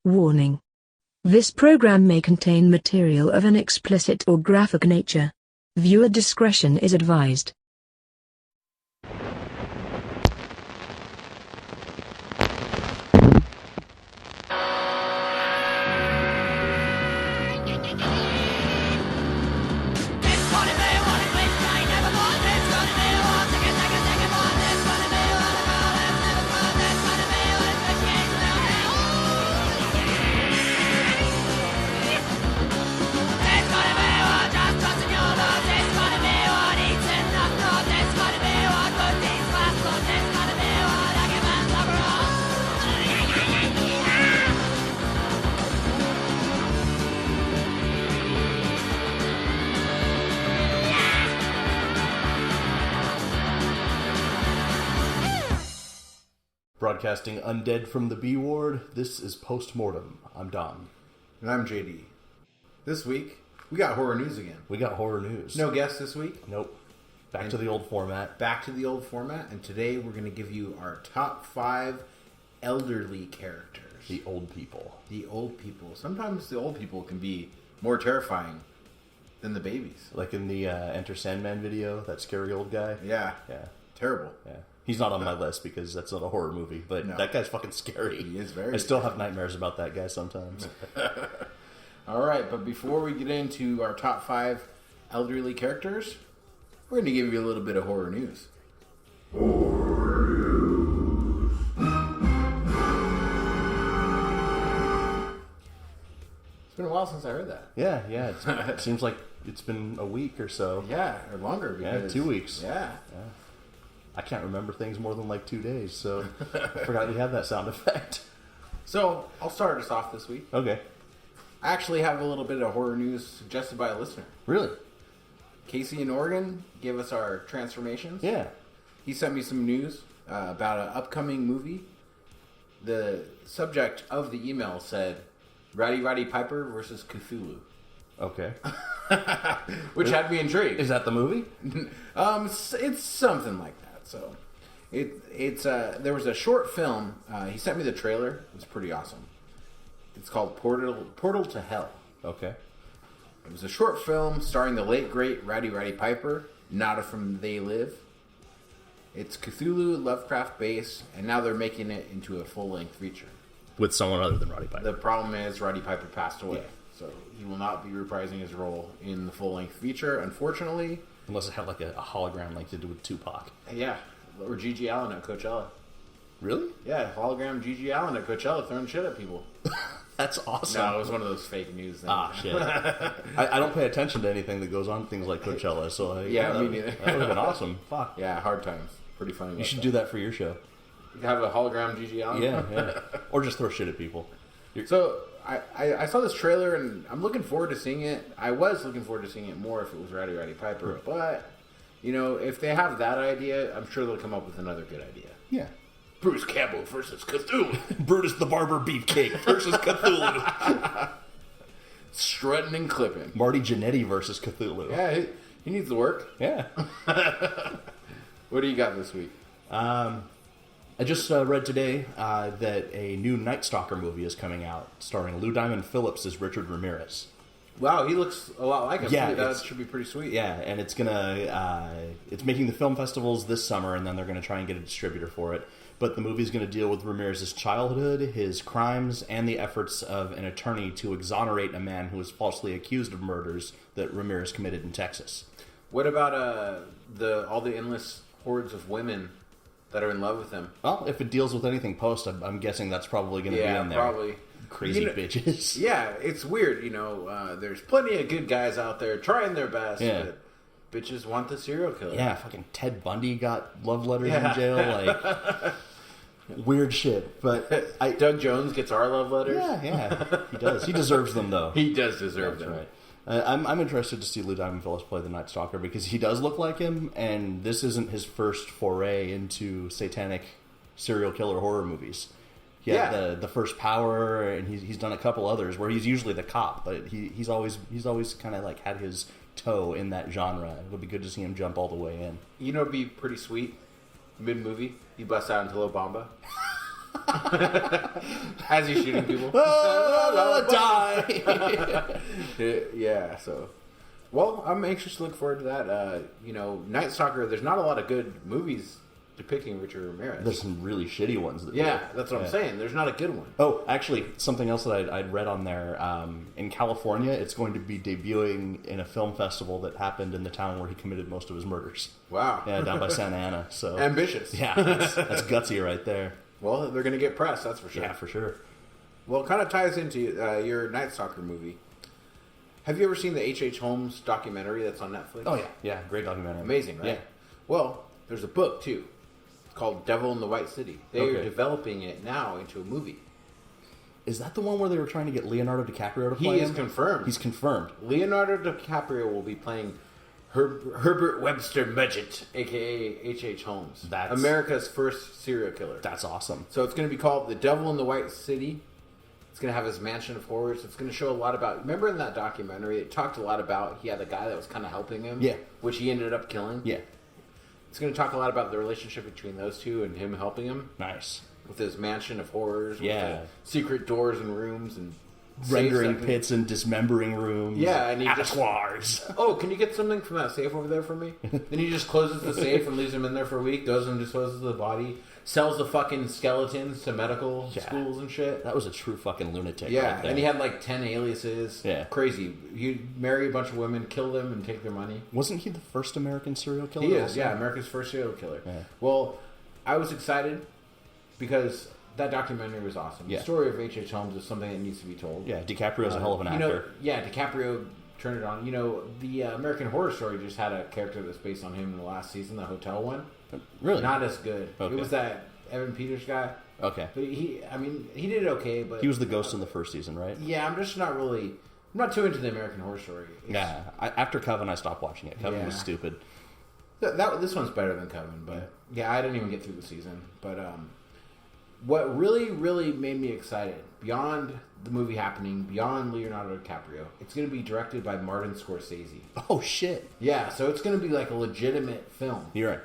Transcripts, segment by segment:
Warning. This program may contain material of an explicit or graphic nature. Viewer discretion is advised. Broadcasting undead from the B ward, this is Mortem. I'm Don. And I'm JD. This week, we got horror news again. We got horror news. No guests this week. Nope. Back to the old format. Back to the old format, and today we're going to give you our top 5 elderly characters. The old people. The old people. Sometimes the old people can be more terrifying than the babies. Like in the Enter Sandman video, that scary old guy. Yeah. Yeah. Terrible. Yeah. He's not on my list because that's not a horror movie, but that guy's fucking scary. He is very I still have nightmares about that guy sometimes. All right, but before we get into our top 5 elderly characters, we're going to give you a little bit of horror news. It's been a while since I heard that. Yeah. It seems like it's been a week or so. Yeah, or longer. Because, 2 weeks. Yeah. I can't remember things more than like 2 days, so I forgot we had that sound effect. So, I'll start us off this week. Okay. I actually have a little bit of horror news suggested by a listener. Really? Casey in Oregon gave us our transformations. Yeah. He sent me some news about an upcoming movie. The subject of the email said, Roddy Piper versus Cthulhu. Okay. Which had me intrigued. Is that the movie? It's something like that. So, it's there was a short film. He sent me the trailer. It was pretty awesome. It's called Portal to Hell. Okay. It was a short film starring the late great Roddy Piper, not from They Live. It's Cthulhu Lovecraft based, and now they're making it into a full length feature with someone other than Roddy Piper. The problem is Roddy Piper passed away. Yeah. So he will not be reprising his role in the full-length feature, unfortunately. Unless it had like a hologram like they did with Tupac. Yeah, or G.G. Allen at Coachella. Really? Yeah, hologram G.G. Allen at Coachella throwing shit at people. That's awesome. No, it was one of those fake news things. Ah, shit. I don't pay attention to anything that goes on things like Coachella, so me neither. That would have been awesome. Fuck. Yeah, hard times. Pretty funny. You should do that for your show. You have a hologram G.G. Allen? Yeah. Or just throw shit at people. So, I saw this trailer, and I'm looking forward to seeing it. I was looking forward to seeing it more if it was Roddy Piper. Right. But, if they have that idea, I'm sure they'll come up with another good idea. Yeah. Bruce Campbell versus Cthulhu. Brutus the Barber Beefcake versus Cthulhu. Strutting and clipping. Marty Jannetty versus Cthulhu. Yeah, he needs to work. Yeah. What do you got this week? I just read today that a new Night Stalker movie is coming out, starring Lou Diamond Phillips as Richard Ramirez. Wow, he looks a lot like him. Yeah, that should be pretty sweet. Yeah, and it's it's making the film festivals this summer, and then they're gonna try and get a distributor for it. But the movie's gonna deal with Ramirez's childhood, his crimes, and the efforts of an attorney to exonerate a man who was falsely accused of murders that Ramirez committed in Texas. What about all the endless hordes of women that are in love with him? Well, if it deals with anything post, I'm guessing that's probably going to be in there. Yeah, probably. Crazy bitches. Yeah, it's weird, there's plenty of good guys out there trying their best, but bitches want the serial killer. Yeah, fucking Ted Bundy got love letters in jail, like, weird shit. But Doug Jones gets our love letters? Yeah, he does. He deserves them, though. He does deserve them. Right. I'm interested to see Lou Diamond Phillips play the Night Stalker because he does look like him, and this isn't his first foray into satanic serial killer horror movies. He had the First Power, and he's done a couple others where he's usually the cop, but he's always kind of like had his toe in that genre. It would be good to see him jump all the way in. It'd be pretty sweet. Mid movie, he busts out into La Bamba. As he's shooting people. Die! Yeah, so... Well, I'm anxious to look forward to that. Night Stalker, there's not a lot of good movies depicting Richard Ramirez. There's some really shitty ones. That's what I'm saying. There's not a good one. Oh, actually, something else that I'd read on there. In California, it's going to be debuting in a film festival that happened in the town where he committed most of his murders. Wow. Yeah, down by Santa Ana. So ambitious. Yeah, that's gutsy right there. Well, they're going to get press, that's for sure. Yeah, for sure. Well, it kind of ties into your Night Stalker movie. Have you ever seen the H.H. Holmes documentary that's on Netflix? Oh, yeah. Yeah, great documentary. Amazing, right? Yeah. Well, there's a book, too. It's called Devil in the White City. They're developing it now into a movie. Is that the one where they were trying to get Leonardo DiCaprio to play He him? is confirmed. He's confirmed. Leonardo DiCaprio will be playing Herbert Webster Mudgett, a.k.a. H.H. Holmes. That's America's first serial killer. That's awesome. So it's going to be called The Devil in the White City. It's going to have his mansion of horrors. It's going to show a lot about... Remember in that documentary, it talked a lot about... He had a guy that was kind of helping him. Yeah. Which he ended up killing. Yeah. It's going to talk a lot about the relationship between those two and him helping him. Nice. With his mansion of horrors. Yeah. With the secret doors and rooms and... Rendering pits and dismembering rooms. Yeah, and he abattoirs. Oh, can you get something from that safe over there for me? Then he just closes the safe and leaves him in there for a week, goes and disposes of the body, sells the fucking skeletons to medical schools and shit. That was a true fucking lunatic. Yeah, right there. and he had like 10 aliases. Yeah. Crazy. He'd marry a bunch of women, kill them, and take their money. Wasn't he the first American serial killer? He is, also? yeah, America's first serial killer. Yeah. Well, I was excited because... That documentary was awesome. Yeah. The story of H.H. Holmes is something that needs to be told. Yeah, DiCaprio's a hell of an actor. DiCaprio turned it on. The American Horror Story just had a character that's based on him in the last season, the hotel one. Really? Not as good. Okay. It was that Evan Peters guy. Okay. But he did okay, but... He was the ghost in the first season, right? Yeah, I'm not too into the American Horror Story. After Coven, I stopped watching it. Coven was stupid. This one's better than Coven, but... Yeah, I didn't even get through the season, but... What really, really made me excited, beyond the movie happening, beyond Leonardo DiCaprio, it's going to be directed by Martin Scorsese. Oh, shit. Yeah, so it's going to be like a legitimate film. You're right.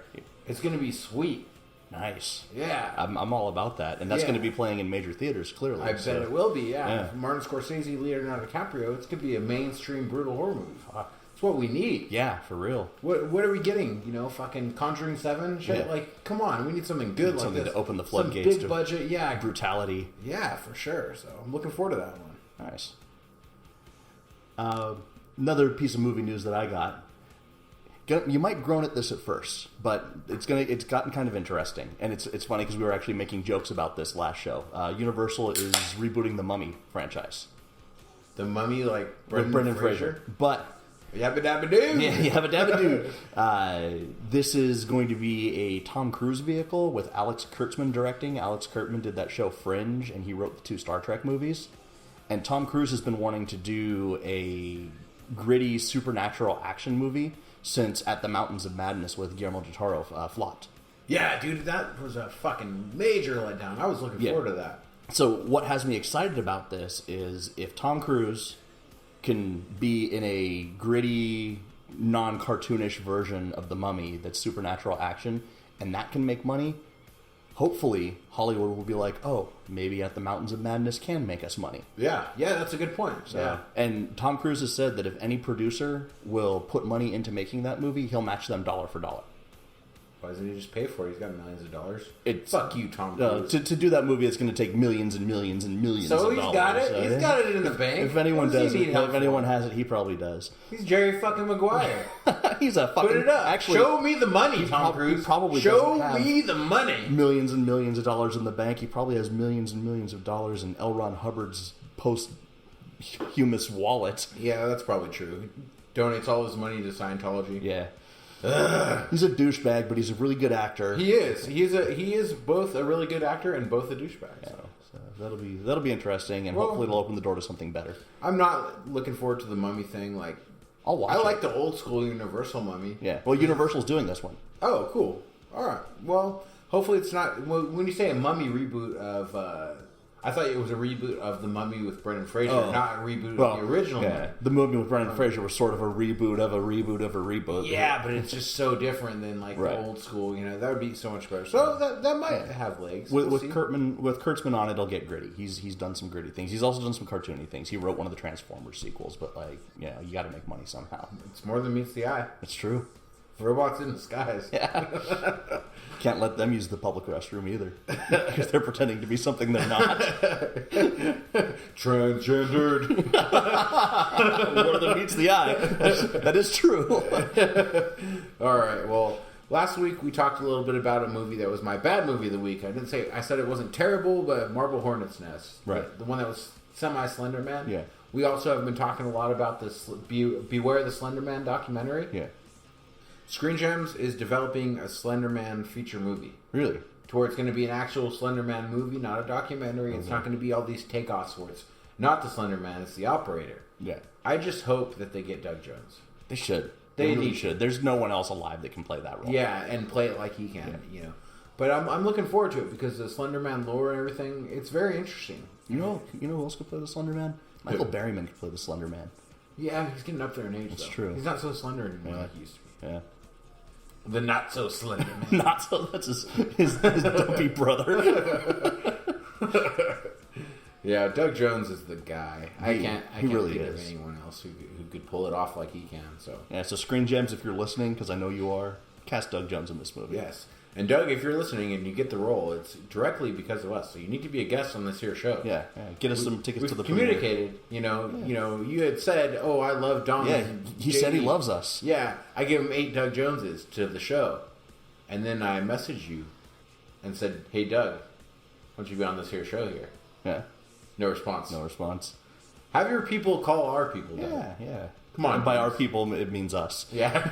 It's going to be sweet. Nice. Yeah. I'm all about that. And that's going to be playing in major theaters, clearly. I bet it will be, yeah. Martin Scorsese, Leonardo DiCaprio, it's going to be a mainstream brutal horror movie. It's what we need. Yeah, for real. What are we getting? Fucking Conjuring 7 shit? Yeah. Like, come on, we need something good like something this. To open the floodgates. Some big budget, brutality. Yeah, for sure. So I'm looking forward to that one. Nice. Another piece of movie news that I got. You might groan at this at first, but it's gotten kind of interesting, and it's funny because we were actually making jokes about this last show. Universal is rebooting the Mummy franchise. The Mummy, like Brendan Fraser, but. Yabba dabba doo! Yeah, yabba dabba doo. This is going to be a Tom Cruise vehicle with Alex Kurtzman directing. Alex Kurtzman did that show Fringe, and he wrote the 2 Star Trek movies. And Tom Cruise has been wanting to do a gritty supernatural action movie since At the Mountains of Madness with Guillermo del Toro flopped. Yeah, dude, that was a fucking major letdown. I was looking forward to that. So what has me excited about this is if Tom Cruise can be in a gritty, non-cartoonish version of The Mummy that's supernatural action, and that can make money, hopefully Hollywood will be like, oh, maybe At the Mountains of Madness can make us money. Yeah, that's a good point. So, yeah. And Tom Cruise has said that if any producer will put money into making that movie, he'll match them dollar for dollar. Why doesn't he just pay for it? He's got millions of dollars. Fuck you, Tom Cruise. To do that movie, it's going to take millions and millions and millions of dollars. So he's got it? He's got it in the bank? If anyone does it, if anyone has it, he probably does. He's Jerry fucking Maguire. He's a fucking... Put it up. Actually, show me the money, Tom Cruise. Probably show me the money. Millions and millions of dollars in the bank. He probably has millions and millions of dollars in L. Ron Hubbard's posthumous wallet. Yeah, that's probably true. Donates all his money to Scientology. Yeah. He's a douchebag, but he's a really good actor. He is. He is both a really good actor and both a douchebag. Yeah, so that'll be interesting, and hopefully it'll open the door to something better. I'm not looking forward to the Mummy thing. Like, I'll watch. I like the old school Universal Mummy. Yeah. Well, Universal's doing this one. Oh, cool. All right. Well, hopefully it's not. When you say a Mummy reboot of, I thought it was a reboot of The Mummy with Brendan Fraser, not a reboot of the original Mummy. The Mummy with Brendan Fraser was sort of a reboot of a reboot of a reboot. Yeah, but it's just so different than like the old school. That would be so much better. So that might have legs. With Kurtzman on it, it'll get gritty. He's done some gritty things. He's also done some cartoony things. He wrote one of the Transformers sequels, but you got to make money somehow. It's more than meets the eye. It's true. Robots in disguise. Yeah. Can't let them use the public restroom either. Because they're pretending to be something they're not. Transgendered. More than meets the eye. That is true. Alright, well, last week we talked a little bit about a movie that was my bad movie of the week. I said it wasn't terrible, but Marble Hornet's Nest. Right. The one that was semi-Slender Man. Yeah. We also have been talking a lot about this Beware the Slender Man documentary. Yeah. Screen Gems is developing a Slender Man feature movie. Really? To where it's going to be an actual Slender Man movie, not a documentary. Okay. It's not going to be all these takeoffs where it's not the Slender Man, it's the operator. Yeah. I just hope that they get Doug Jones. They should. They really should. There's no one else alive that can play that role. Yeah, and play it like he can, But I'm looking forward to it because the Slender Man lore and everything, it's very interesting. You know who else could play the Slender Man? Michael Berryman could play the Slender Man. Yeah, he's getting up there in age, That's though. true. He's not so slender anymore like he used to be. Yeah. The not so slender man. Not so. That's his dumpy brother. Yeah, Doug Jones is the guy. I can't really think is. of anyone else who could pull it off like he can. So so Screen Gems, if you're listening, because I know you are, cast Doug Jones in this movie. Yes. And Doug, if you're listening and you get the role, it's directly because of us. So you need to be a guest on this here show. Yeah. Get us some tickets to the communicated. premiere. You had said, "Oh, I love Don." Yeah, he said he loves us. Yeah, I give him 8 Doug Joneses to the show, and then I messaged you and said, "Hey, Doug, why don't you be on this here show here?" Yeah. No response. No response. Have your people call our people, Doug. Yeah. Come on. And by our people, it means us. Yeah.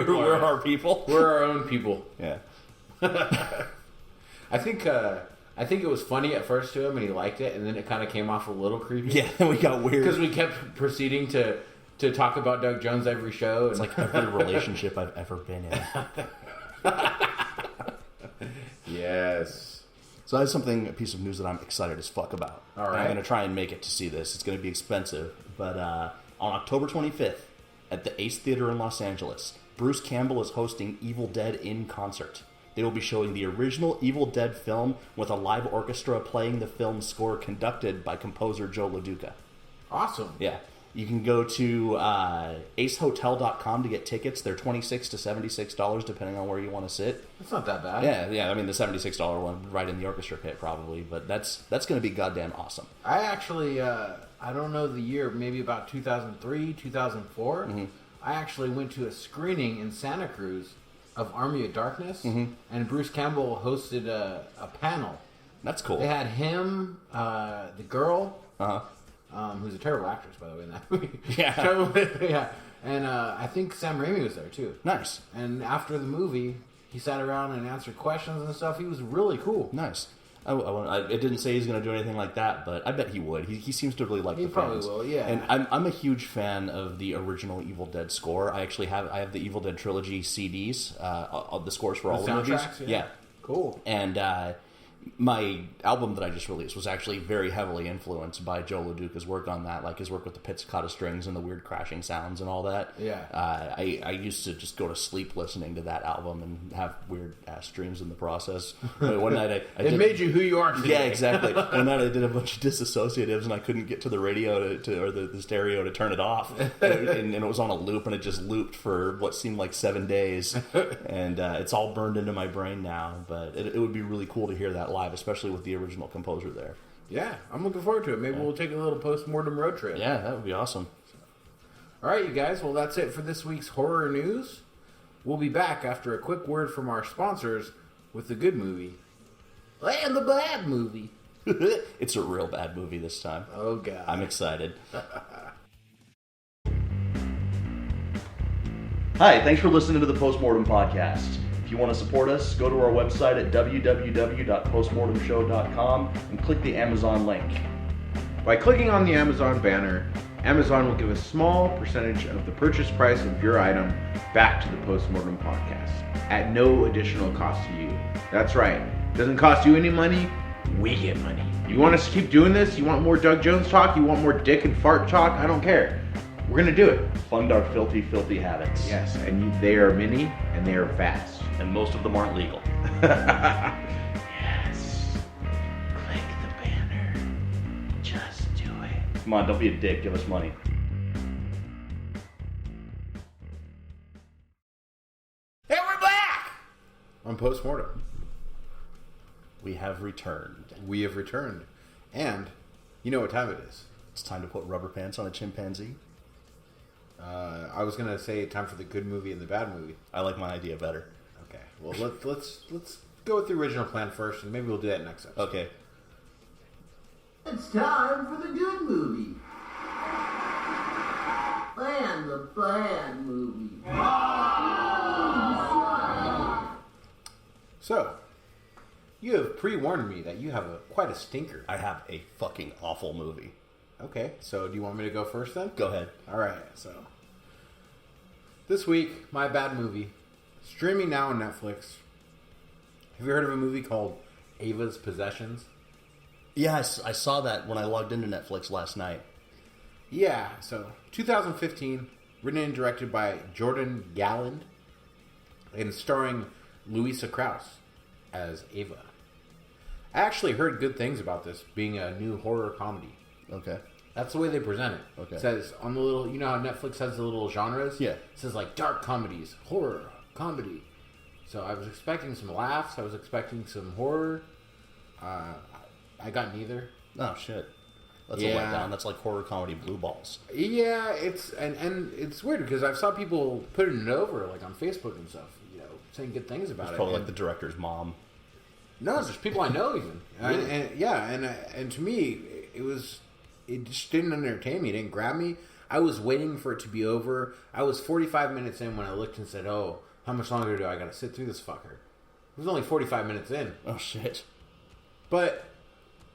We're our people. We're our own people. Yeah. I think it was funny at first to him, and he liked it, and then it kind of came off a little creepy. Yeah, we got weird because we kept proceeding to talk about Doug Jones every show. It's like every relationship I've ever been in. Yes. So I have a piece of news that I'm excited as fuck about. All right. And I'm going to try and make it to see this. It's going to be expensive, but on October 25th at the Ace Theater in Los Angeles, Bruce Campbell is hosting Evil Dead in concert. They will be showing the original Evil Dead film with a live orchestra playing the film's score conducted by composer Joe LaDuca. Awesome. Yeah. You can go to acehotel.com to get tickets. They're $26 to $76 depending on where you want to sit. That's not that bad. Yeah. I mean, the $76 one right in the orchestra pit probably, but that's going to be goddamn awesome. I actually, I don't know the year, maybe about 2003, 2004. Mm-hmm. I actually went to a screening in Santa Cruz of Army of Darkness, and Bruce Campbell hosted a panel. That's cool. They had him, the girl, who's a terrible actress, by the way, in that movie. Yeah. And I think Sam Raimi was there, too. Nice. And after the movie, he sat around and answered questions and stuff. He was really cool. Nice. It didn't say he's going to do anything like that, but I bet he would. He seems to really like the fans. He probably will, yeah. And I'm a huge fan of the original Evil Dead score. I have the Evil Dead trilogy CDs, of the scores for all the movies. Yeah. Cool. And my album that I just released was actually very heavily influenced by Joe LaDuca's work on that, like his work with the pizzicato strings and the weird crashing sounds and all that. Yeah. I used to just go to sleep listening to that album and have weird ass dreams in the process. One night it made you who you are today. Yeah, exactly. One night I did a bunch of disassociatives and I couldn't get to the radio or the stereo to turn it off, and it was on a loop, and it just looped for what seemed like 7 days, and it's all burned into my brain now. But it would be really cool to hear that live, especially with the original composer there. Yeah, I'm looking forward to it. Maybe we'll take a little post-mortem road trip. Yeah, that would be awesome. All right, you guys. Well, that's it for this week's horror news. We'll be back after a quick word from our sponsors with the good movie and the bad movie. It's a real bad movie this time. Oh, God. I'm excited. Hi, thanks for listening to the Postmortem Podcast. If you want to support us, go to our website at www.postmortemshow.com and click the Amazon link. By clicking on the Amazon banner, Amazon will give a small percentage of the purchase price of your item back to the Postmortem Podcast at no additional cost to you. That's right. It doesn't cost you any money. We get money. You want us to keep doing this? You want more Doug Jones talk? You want more dick and fart talk? I don't care. We're gonna do it. Fund our filthy, filthy habits. Yes, and they are many and they are fast. And most of them aren't legal. Yes. Click the banner. Just do it. Come on, don't be a dick. Give us money. Hey, we're back! On Postmortem. We have returned. We have returned. And you know what time it is. It's time to put rubber pants on a chimpanzee. I was gonna say time for the good movie and the bad movie. I like my idea better. Okay. Well, let's go with the original plan first, and maybe we'll do that next episode. Okay. It's time for the good movie. And the bad movie. So, you have pre-warned me that you have quite a stinker. I have a fucking awful movie. Okay, so do you want me to go first then? Go ahead. All right, so this week, my bad movie, streaming now on Netflix. Have you heard of a movie called Ava's Possessions? Yeah, I saw that when I logged into Netflix last night. Yeah, so 2015, written and directed by Jordan Galland, and starring Louisa Krause as Ava. I actually heard good things about this being a new horror comedy. Okay. That's the way they present it. Okay. It says on the little, you know how Netflix has the little genres? Yeah. It says like dark comedies, horror, comedy. So I was expecting some laughs. I was expecting some horror. I got neither. Oh, shit. That's a letdown. That's like horror comedy blue balls. Yeah, it's and it's weird because I've saw people putting it over like on Facebook and stuff, you know, saying good things about It's it. probably like the director's mom. No, it's just people I know even. Really? And to me, it just didn't entertain me. It didn't grab me. I was waiting for it to be over. I was 45 minutes in when I looked and said, "Oh, how much longer do I got to sit through this fucker?" It was only 45 minutes in. Oh, shit. But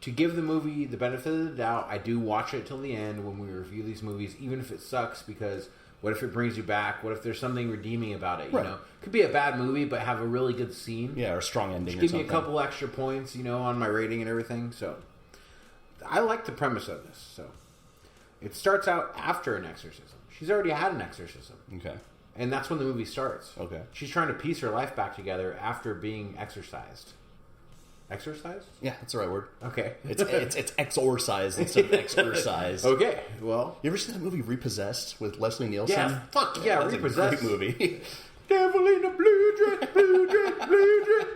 to give the movie the benefit of the doubt, I do watch it till the end when we review these movies, even if it sucks, because what if it brings you back? What if there's something redeeming about it? You know, could be a bad movie, but have a really good scene. Yeah, or a strong ending. Just give me a couple extra points, you know, on my rating and everything. So I like the premise of this. So it starts out after an exorcism. She's already had an exorcism. Okay. And that's when the movie starts. Okay. She's trying to piece her life back together after being exorcised. Exorcised? Yeah, that's the right word. Okay. It's exorcised instead of exorcised. Okay, well. You ever seen that movie Repossessed with Leslie Nielsen? Yeah, fuck yeah, that's Repossessed. a great movie. Devil in a blue dress, blue dress, blue dress.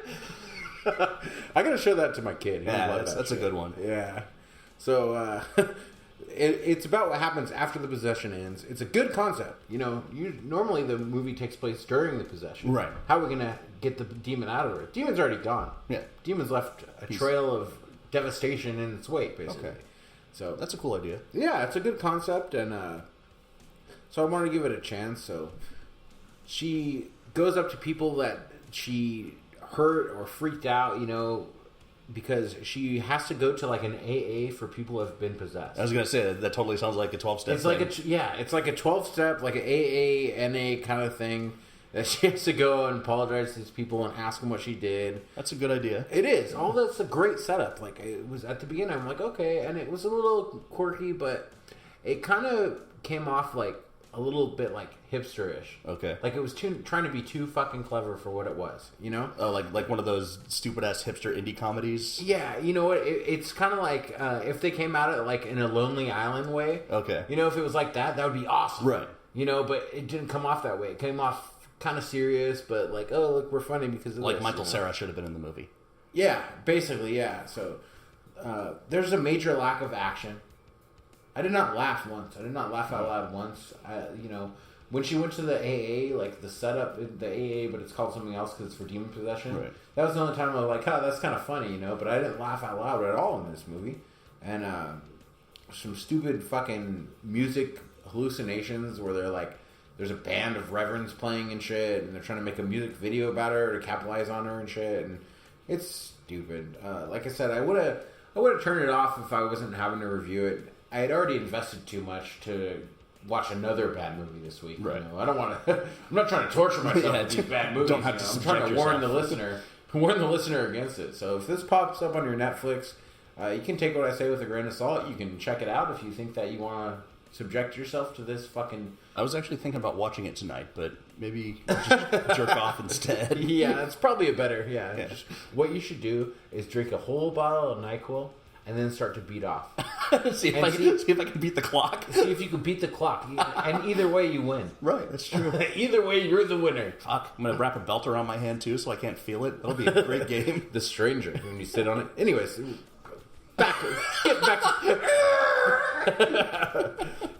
I gotta show that to my kid. Yeah, that's a good one. Yeah. So, it's about what happens after the possession ends. It's a good concept. You know, normally the movie takes place during the possession. Right. How are we going to get the demon out of her? Demon's already gone. Yeah. Demon's left a trail of devastation in its wake, basically. Okay. So that's a cool idea. Yeah, it's a good concept, and so I wanted to give it a chance. So she goes up to people that she hurt or freaked out, you know, because she has to go to like an AA for people who have been possessed. I was gonna say that totally sounds like a 12-step. It's like it's like a 12-step, like an AA, NA kind of thing that she has to go and apologize to these people and ask them what she did. That's a good idea. It is. All that's a great setup. Like it was at the beginning, I'm like, okay, and it was a little quirky, but it kind of came off like a little bit like hipster-ish. Okay. Like it was trying to be too fucking clever for what it was, you know? Oh, like one of those stupid-ass hipster indie comedies? Yeah, you know what? It's kind of like if they came out at like in a Lonely Island way. Okay. You know, if it was like that would be awesome. Right. You know, but it didn't come off that way. It came off kind of serious, but like, oh, look, we're funny because of like this, Michael Cera should have been in the movie. Yeah, basically, yeah. So there's a major lack of action. I did not laugh once. I did not laugh out loud once. You know, when she went to the AA, like the setup, the AA, but it's called something else because it's for demon possession. Right. That was the only time I was like, oh, that's kind of funny, you know. But I didn't laugh out loud at all in this movie. And some stupid fucking music hallucinations where they're like, there's a band of reverends playing and shit, and they're trying to make a music video about her to capitalize on her and shit, and it's stupid. Like I said, I would have turned it off if I wasn't having to review it. I had already invested too much to watch another bad movie this week. Right. You know? I don't want to. I'm not trying to torture myself with these bad movies. Don't have to. I'm trying to warn the listener against it. So if this pops up on your Netflix, You can take what I say with a grain of salt. You can check it out if you think that you want to subject yourself to this fucking... I was actually thinking about watching it tonight, but maybe just jerk off instead. Yeah, that's probably a better... Yeah. Just, what you should do is drink a whole bottle of NyQuil and then start to beat off. see if I can beat the clock. See if you can beat the clock. And either way, you win. Right, that's true. Either way, you're the winner. Fuck, I'm going to wrap a belt around my hand, too, so I can't feel it. That'll be a great game. The Stranger, when you sit on it. Anyways, backwards. Get back.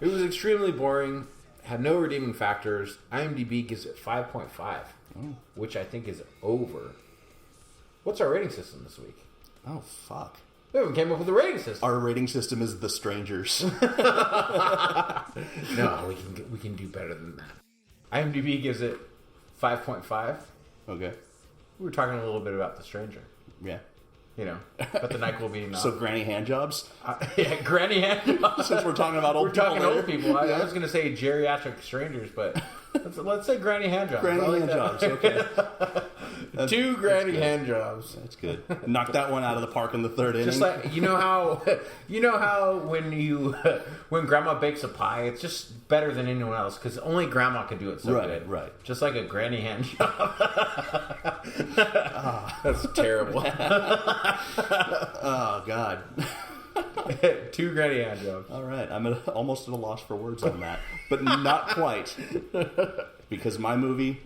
It was extremely boring. Had no redeeming factors. IMDb gives it 5.5, which I think is over. What's our rating system this week? Oh, fuck. We haven't came up with a rating system. Our rating system is The Strangers. No, we can do better than that. IMDb gives it 5.5. Okay. We were talking a little bit about The Stranger. Yeah. You know, but the NyQuil being So granny handjobs? Yeah, granny handjobs. Since we're talking about old people. We're talking old people. I was going to say geriatric strangers, but let's say granny handjobs. Granny handjobs, okay. Two granny handjobs. That's good. Knock that one out of the park in the third inning. Just like you know how when grandma bakes a pie, it's just better than anyone else because only grandma can do it so good. Right. Just like a granny hand job. That's terrible. Oh God. Two granny hand jobs. All right, I'm almost at a loss for words on that, but not quite, because my movie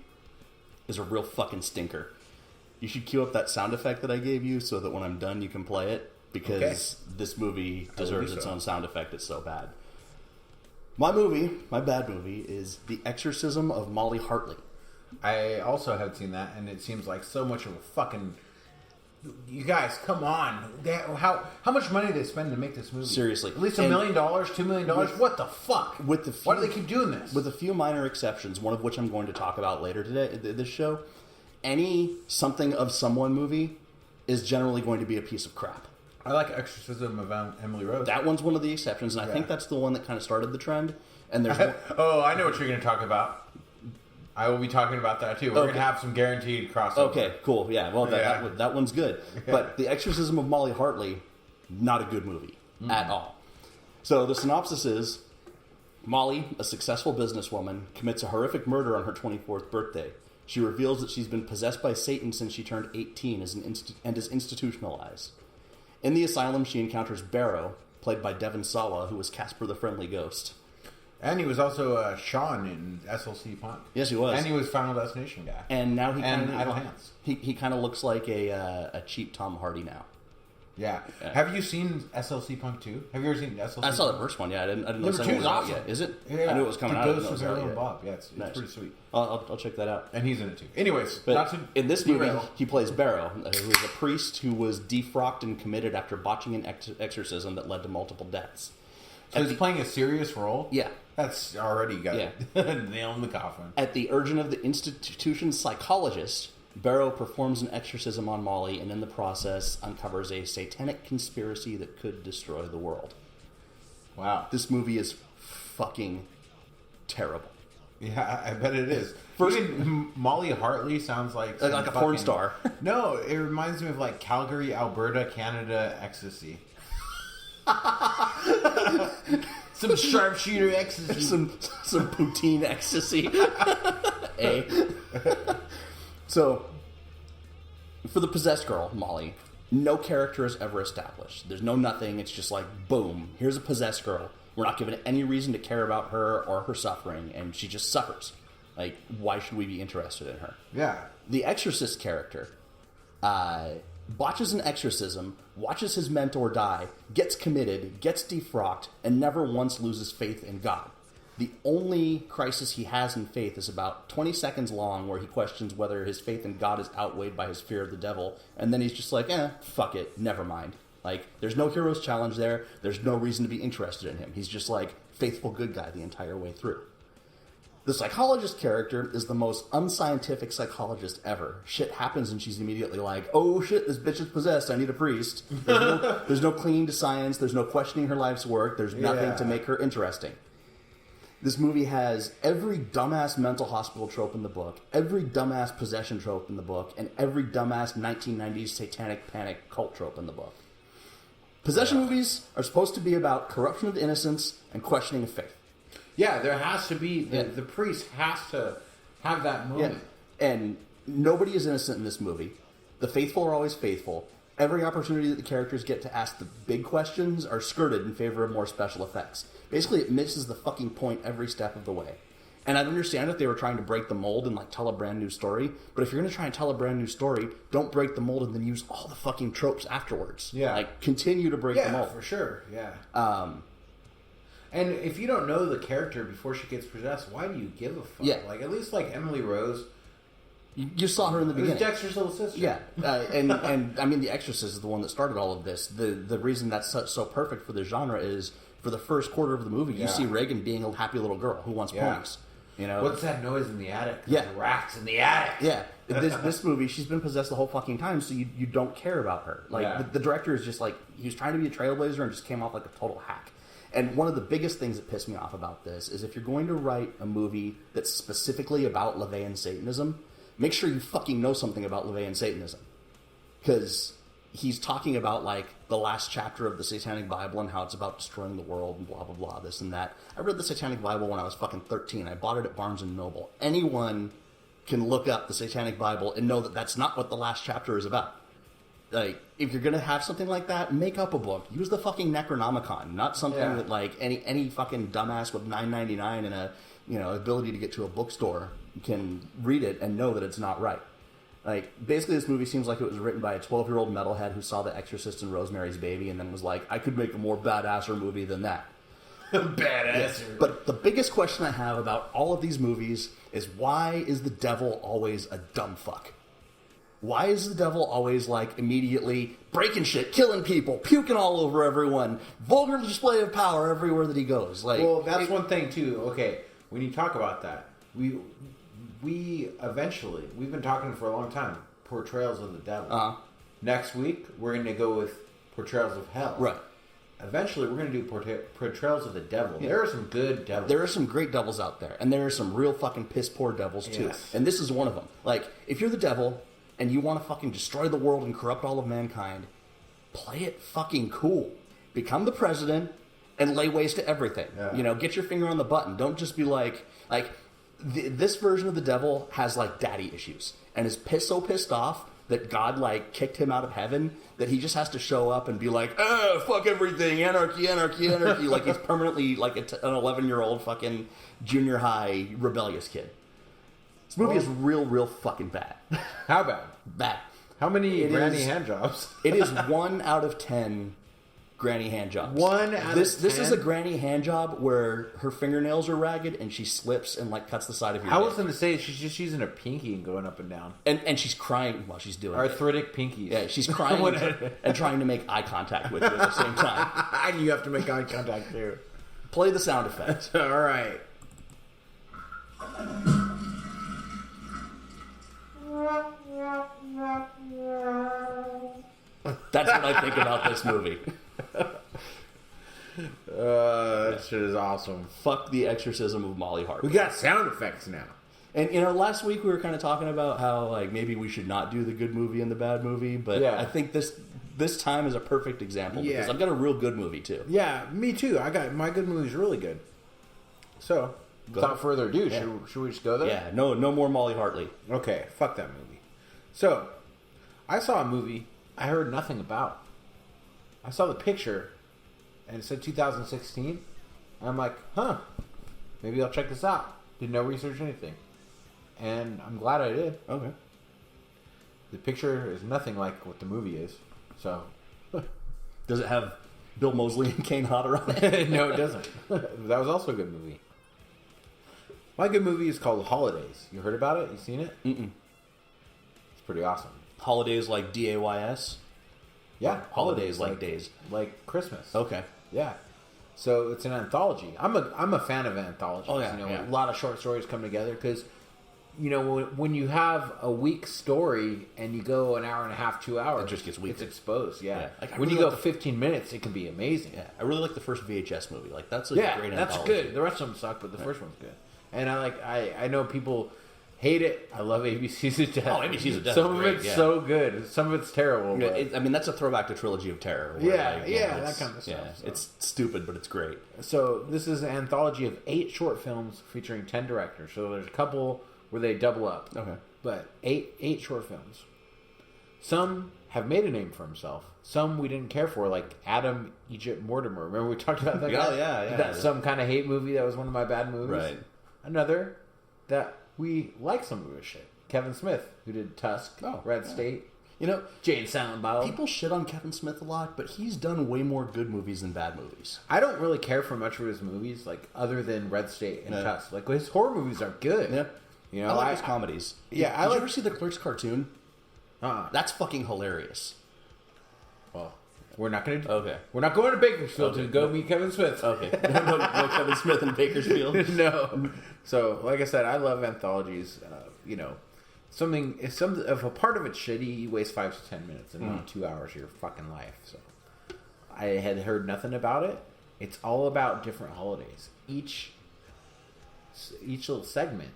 is a real fucking stinker. You should cue up that sound effect that I gave you so that when I'm done you can play it, because this movie deserves its own sound effect. It's so bad. My bad movie, is The Exorcism of Molly Hartley. I also had seen that, and it seems like so much of a fucking... You guys, come on. How much money did they spend to make this movie? Seriously. At least $1 million, $2 million? What the fuck? Why do they keep doing this? With a few minor exceptions, one of which I'm going to talk about later today, this show, any something of someone movie is generally going to be a piece of crap. I like Exorcism of Emily Rose. That one's one of the exceptions, and I think that's the one that kind of started the trend. And there's Oh, I know what you're going to talk about. I will be talking about that too. We're going to have some guaranteed crossover. Okay, cool. Yeah, well, that one's good. But The Exorcism of Molly Hartley, not a good movie at all. So the synopsis is, Molly, a successful businesswoman, commits a horrific murder on her 24th birthday. She reveals that she's been possessed by Satan since she turned 18 and is institutionalized. In the asylum, she encounters Barrow, played by Devon Sawa, who was Casper the Friendly Ghost. And he was also Sean in SLC Punk. Yes, he was. And he was Final Destination guy. And now Idle Hands. He kind of looks like a cheap Tom Hardy now. Yeah. Have you seen SLC Punk 2? Have you ever seen SLC Punk? I saw the first one, yeah. I didn't know Number 2 is awesome. Yet. Is it? Yeah. I knew it was coming out. Ghost of Harold and Bob. Yeah, it's pretty sweet. I'll check that out. And he's in it too. Anyways, but in this movie, he plays Barrow, who is a priest who was defrocked and committed after botching an exorcism that led to multiple deaths. So he's playing a serious role? Yeah. That's already got it. Nail in the coffin. At the urging of the institution's psychologist, Barrow performs an exorcism on Molly and in the process uncovers a satanic conspiracy that could destroy the world. Wow. This movie is fucking terrible. Yeah, I bet it is. First, Molly Hartley sounds like a porn star. No, it reminds me of like Calgary, Alberta, Canada ecstasy. Some sharpshooter ecstasy. some poutine ecstasy. So, for the possessed girl, Molly, no character is ever established. There's no nothing. It's just like, boom, here's a possessed girl. We're not given any reason to care about her or her suffering, and she just suffers. Like, why should we be interested in her? Yeah. The exorcist character botches an exorcism, watches his mentor die, gets committed, gets defrocked, and never once loses faith in God. The only crisis he has in faith is about 20 seconds long, where he questions whether his faith in God is outweighed by his fear of the devil, and then he's just like, fuck it, never mind. Like, there's no hero's challenge there, there's no reason to be interested in him. He's just like, faithful good guy the entire way through. The psychologist character is the most unscientific psychologist ever. Shit happens and she's immediately like, oh shit, this bitch is possessed, I need a priest. There's no clinging to science, there's no questioning her life's work, there's nothing to make her interesting. This movie has every dumbass mental hospital trope in the book, every dumbass possession trope in the book, and every dumbass 1990s satanic panic cult trope in the book. Possession movies are supposed to be about corruption of innocence and questioning of faith. Yeah, there has to be the priest has to have that moment. Yeah. And nobody is innocent in this movie. The faithful are always faithful. Every opportunity that the characters get to ask the big questions are skirted in favor of more special effects. Basically, it misses the fucking point every step of the way. And I understand if they were trying to break the mold and like tell a brand new story, but if you're going to try and tell a brand new story, don't break the mold and then use all the fucking tropes afterwards. Yeah. Like, continue to break the mold. Yeah, for sure. Yeah. And if you don't know the character before she gets possessed, why do you give a fuck? Yeah. Like, at least like Emily Rose. You saw her in the beginning. It was Dexter's little sister. Yeah. And I mean, The Exorcist is the one that started all of this. The reason that's so perfect for the genre is for the first quarter of the movie, you see Reagan being a happy little girl who wants ponies. You know? What's that noise in the attic? Yeah. There's rats in the attic. Yeah. This movie, she's been possessed the whole fucking time, so you don't care about her. Like, the director is just like, he was trying to be a trailblazer and just came off like a total hack. And one of the biggest things that pissed me off about this is if you're going to write a movie that's specifically about LaVeyan Satanism, make sure you fucking know something about LaVeyan Satanism. Because he's talking about, like, the last chapter of the Satanic Bible and how it's about destroying the world and blah, blah, blah, this and that. I read the Satanic Bible when I was fucking 13. I bought it at Barnes & Noble. Anyone can look up the Satanic Bible and know that that's not what the last chapter is about. Like, if you're gonna have something like that, make up a book. Use the fucking Necronomicon, not something that like any fucking dumbass with $9.99 and a ability to get to a bookstore can read it and know that it's not right. Like, basically, this movie seems like it was written by a 12-year-old metalhead who saw The Exorcist and Rosemary's Baby and then was like, I could make a more badasser movie than that. Badasser. But the biggest question I have about all of these movies is why is the devil always a dumb fuck? Why is the devil always, like, immediately breaking shit, killing people, puking all over everyone, vulgar display of power everywhere that he goes? Like, well, that's one thing, too. Okay, when you talk about that, we eventually, we've been talking for a long time, portrayals of the devil. Next week, we're going to go with portrayals of hell. Right. Eventually, we're going to do portrayals of the devil. Yeah. There are some good devils. There are some great devils out there, and there are some real fucking piss-poor devils, too. Yes. And this is one of them. Like, if you're the devil and you want to fucking destroy the world and corrupt all of mankind, play it fucking cool. Become the president and lay waste to everything. Yeah. Get your finger on the button. Don't just be like this version of the devil has, like, daddy issues and is so pissed off that God, like, kicked him out of heaven that he just has to show up and be like, fuck everything, anarchy, anarchy, anarchy. Like, he's permanently, like, an 11-year-old fucking junior high rebellious kid. This movie is real fucking bad. How bad? Bad. How many granny hand jobs? It is 1 out of 10 granny hand jobs. 1 out of 10? This is a granny hand job where her fingernails are ragged and she slips and, like, cuts the side of your I dick. was going to say she's just using her pinky and going up and down. And she's crying while she's doing it. Arthritic pinkies. Yeah, she's crying and trying to make eye contact with you at the same time. And you have to make eye contact too. Play the sound effect. All right. That's what I think about this movie. That shit is awesome. Fuck the exorcism of Molly Hart. We got sound effects now. And, last week we were kind of talking about how, like, maybe we should not do the good movie and the bad movie, but I think this time is a perfect example because I've got a real good movie, too. Yeah, me too. My good movie's really good. So, without further ado, should we just go there? Yeah, no more Molly Hartley. Okay, fuck that movie. So, I saw a movie I heard nothing about. I saw the picture, and it said 2016. And I'm like, maybe I'll check this out. Did no research or anything. And I'm glad I did. Okay. The picture is nothing like what the movie is. So, does it have Bill Moseley and Kane Hodder on it? No, it doesn't. That was also a good movie. My good movie is called Holidays. You heard about it? You seen it? Mm-mm. It's pretty awesome. Holidays like DAYS? Yeah. Holidays like days. Like Christmas. Okay. Yeah. So it's an anthology. I'm a fan of anthologies. Oh, yeah, A lot of short stories come together because, when you have a weak story and you go an hour and a half, 2 hours, it just gets weak. It's exposed. Yeah. Like, when really you go 15 minutes, it can be amazing. Yeah. I really like the first VHS movie. Like, that's a great anthology. That's good. The rest of them suck, but the first one's good. And I know people Hate it. I love ABC's of Death. Oh, ABC's of Death Some is of great, it's yeah. so good. Some of it's terrible. Yeah, But... I mean, that's a throwback to Trilogy of Terror. Yeah, like, yeah, it's- that kind of stuff, Yeah, so. it's stupid, but it's great. So this is an anthology of 8 short films featuring 10 directors. So there's a couple where they double up. Okay. But eight short films. Some have made a name for himself. Some we didn't care for, like Adam Egypt Mortimer. Remember we talked about that guy? Oh, yeah. That's some kind of hate movie that was one of my bad movies. Right. Another that we like some of his shit. Kevin Smith, who did Tusk, Red State, You know, Jane Silent Bob. people shit on Kevin Smith a lot, but he's done way more good movies than bad movies. I don't really care for much of his movies, like other than Red State and Yeah. Tusk. Like his horror movies are good. Yeah. You know, I like his comedies. Yeah, Did you ever see the Clerks cartoon? Uh-uh. That's fucking hilarious. Well, we're not going to. Okay. We're not going to Bakersfield Okay. to go meet Kevin Smith. Okay. no Kevin Smith in Bakersfield. No. So, like I said, I love anthologies. You know, if a part of it's shitty, you waste 5 to 10 minutes and not 2 hours of your fucking life. So, I had heard nothing about it. It's all about different holidays. Each little segment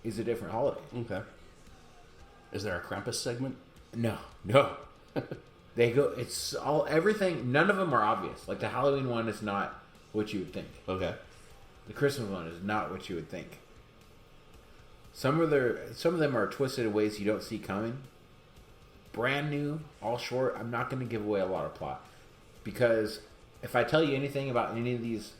is a different holiday. Okay. Is there a Krampus segment? No. They go. It's all everything. None of them are obvious. Like the Halloween one is not what you would think. Okay. The Christmas one is not what you would think. Some of them are twisted in ways you don't see coming. Brand new, all short. I'm not going to give away a lot of plot because if I tell you anything about any of these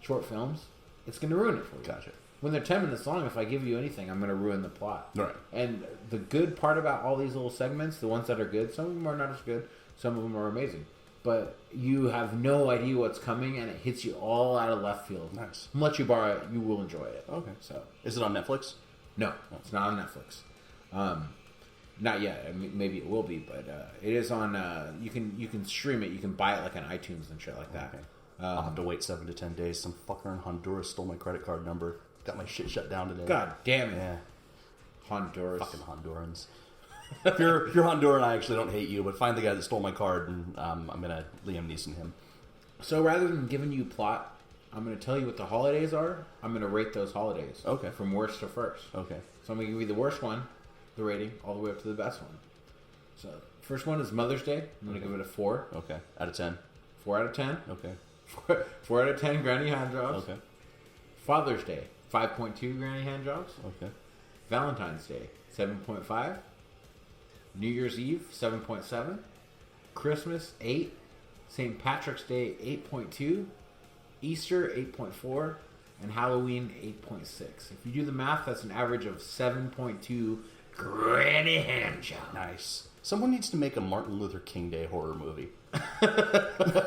short films, it's going to ruin it for you. Gotcha. When they're 10 minutes long, if I give you anything, I'm going to ruin the plot. Right. And the good part about all these little segments, the ones that are good, some of them are not as good, some of them are amazing. But you have no idea what's coming, and it hits you all out of left field. Nice. Unless you borrow it, you will enjoy it. Okay. So Is it on Netflix? no, it's not on Netflix. Not yet. I mean, maybe it will be, but it is on. You can stream it. You can buy it like on iTunes and shit like that. Okay. I'll have to wait 7 to 10 days. Some fucker in Honduras stole my credit card number. Got my shit shut down today. God damn it, Yeah. Honduras. Fucking Hondurans. if you're Honduran, I actually don't hate you, but find the guy that stole my card, and I'm gonna Liam Neeson him. So rather than giving you plot, I'm going to tell you what the holidays are. I'm going to rate those holidays. Okay. From worst to first. Okay. So I'm going to give you the worst one, the rating, all the way up to the best one. So first one is Mother's Day. I'm going to give it a 4. Okay. Out of 10. 4 out of 10. Okay. 4 out of 10 granny hand jobs. Okay. Father's Day, 5.2 granny hand jobs. Okay. Valentine's Day, 7.5. New Year's Eve, 7.7. Christmas, 8. St. Patrick's Day, 8.2. Easter, 8.4. And Halloween, 8.6. If you do the math, that's an average of 7.2 granny hand jobs. Nice. Someone needs to make a Martin Luther King Day horror movie.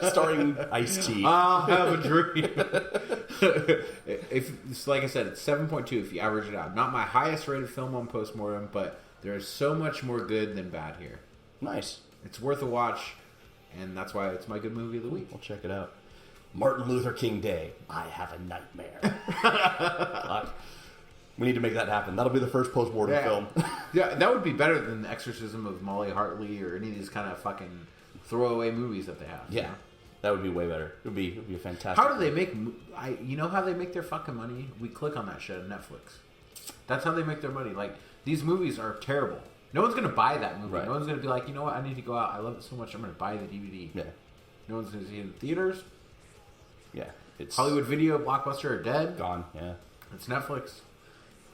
Starring Ice-T. I'll have a dream. It's like I said, it's 7.2 if you average it out. Not my highest rated film on Postmortem, but there is so much more good than bad here. Nice. It's worth a watch, and that's why it's my good movie of the week. We'll check it out. Martin Luther King Day. I have a nightmare. Fuck. We need to make that happen. That'll be the first post-mortem film. Yeah, that would be better than The Exorcism of Molly Hartley or any of these kind of fucking throwaway movies that they have. Yeah. You know? That would be way better. It would be a fantastic. How do they make... you know how they make their fucking money? We click on that shit on Netflix. That's how they make their money. Like, these movies are terrible. No one's going to buy that movie. Right. No one's going to be like, you know what? I need to go out. I love it so much. I'm going to buy the DVD. Yeah. No one's going to see it in theaters. Yeah. It's Hollywood Video, Blockbuster are dead. gone. Yeah. It's Netflix.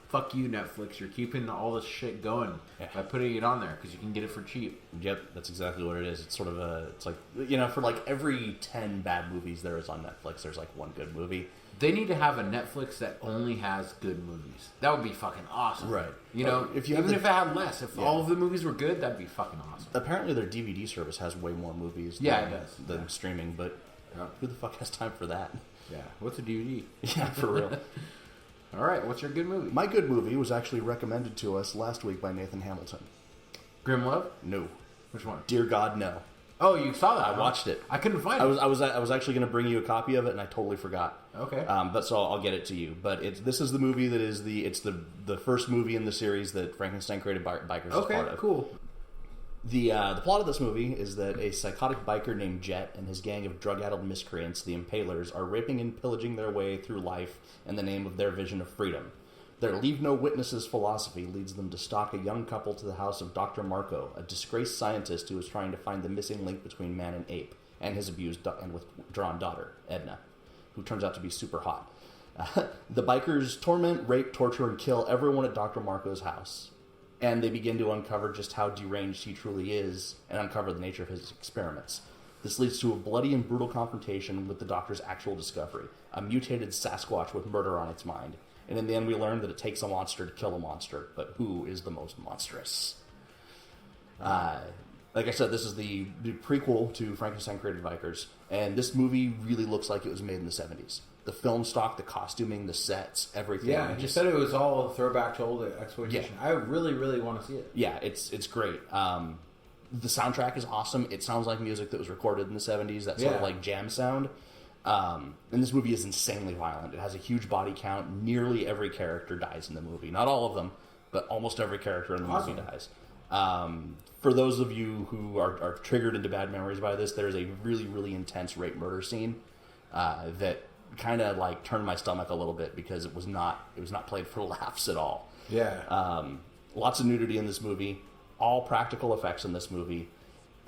Fuck you, Netflix. You're keeping all this shit going Yeah. by putting it on there because you can get it for cheap. Yep. That's exactly what it is. It's sort of it's like, you know, for like every 10 bad movies there is on Netflix, there's like one good movie. They need to have a Netflix that only has good movies. That would be fucking awesome. Right. You know, If you even have if it had less, if Yeah. all of the movies were good, that'd be fucking awesome. Apparently their DVD service has way more movies Yeah, than, it does. than Yeah. streaming, but who the fuck has time for that? Yeah. What's a DVD? Yeah, for real. All right. What's your good movie? My good movie was actually recommended to us last week by Nathan Hamilton. Grim Love? No. Which one? Dear God, no. Oh, you saw that? I watched it. I couldn't find it. I was actually going to bring you a copy of it, and I totally forgot. Okay. But so I'll get it to you. But this is the movie that is the first movie in the series that Frankenstein created bikers is Okay, part of. cool. The plot of this movie is that a psychotic biker named Jet and his gang of drug-addled miscreants, the Impalers, are raping and pillaging their way through life in the name of their vision of freedom. Their leave no witnesses philosophy leads them to stalk a young couple to the house of Dr. Marco, a disgraced scientist who is trying to find the missing link between man and ape, and his abused and withdrawn daughter, Edna, who turns out to be super hot. The bikers torment, rape, torture, and kill everyone at Dr. Marco's house. And they begin to uncover just how deranged he truly is and uncover the nature of his experiments. This leads to a bloody and brutal confrontation with the doctor's actual discovery, a mutated Sasquatch with murder on its mind. And in the end, we learn that it takes a monster to kill a monster, but who is the most monstrous? Like I said, this is the prequel to Frankenstein Created Bikers, and this movie really looks like it was made in the 70s. The film stock, the costuming, the sets, everything. Yeah, you said it was all a throwback to old exploitation. Yeah. I really, really want to see it. Yeah, it's great. The soundtrack is awesome. It sounds like music that was recorded in the 70s, that sort of like jam sound. And this movie is insanely violent. It has a huge body count. Nearly every character dies in the movie. Not all of them, but almost every character in the movie dies. For those of you who are triggered into bad memories by this, there's a really, really intense rape murder scene that kind of like turned my stomach a little bit because it was not played for laughs at all. Yeah. Lots of nudity in this movie. All practical effects in this movie.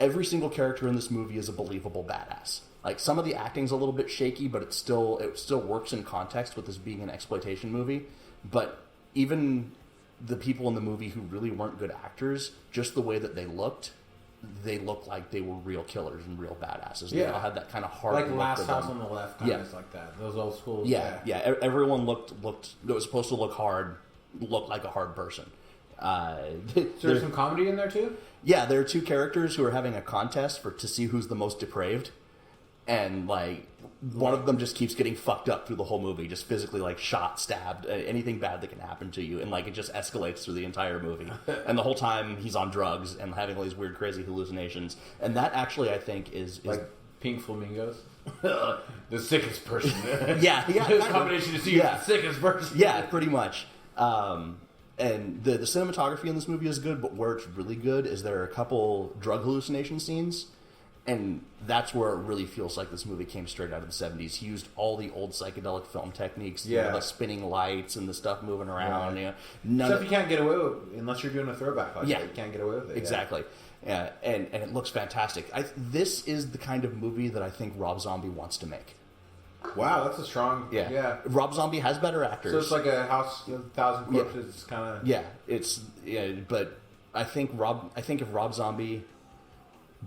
Every single character in this movie is a believable badass. Like, some of the acting's a little bit shaky, but it still works in context with this being an exploitation movie. But even the people in the movie who really weren't good actors, just the way that they looked like they were real killers and real badasses. They all had that kind of hard like look Last to House them. on the Left, kind of like that. Those old school. Yeah. Everyone looked. It was supposed to look hard, looked like a hard person. There's some comedy in there too. Yeah, there are two characters who are having a contest to see who's the most depraved, and like one of them just keeps getting fucked up through the whole movie, just physically like shot, stabbed, anything bad that can happen to you, and like it just escalates through the entire movie. And the whole time he's on drugs and having all these weird, crazy hallucinations. And that actually, I think, is like Pink Flamingos. The sickest person. yeah. This combination to see the sickest person. Yeah, pretty much. And the cinematography in this movie is good, but where it's really good is there are a couple drug hallucination scenes, and that's where it really feels like this movie came straight out of the 70s. He used all the old psychedelic film techniques, the spinning lights and the stuff moving around. Yeah. You know, stuff you can't get away with unless you're doing a throwback like that. You can't get away with it. Exactly. Yeah. And it looks fantastic. This is the kind of movie that I think Rob Zombie wants to make. Wow, that's a strong... Yeah. Rob Zombie has better actors. So it's like a House of 1,000 Corpses kind of... Yeah, but I think if Rob Zombie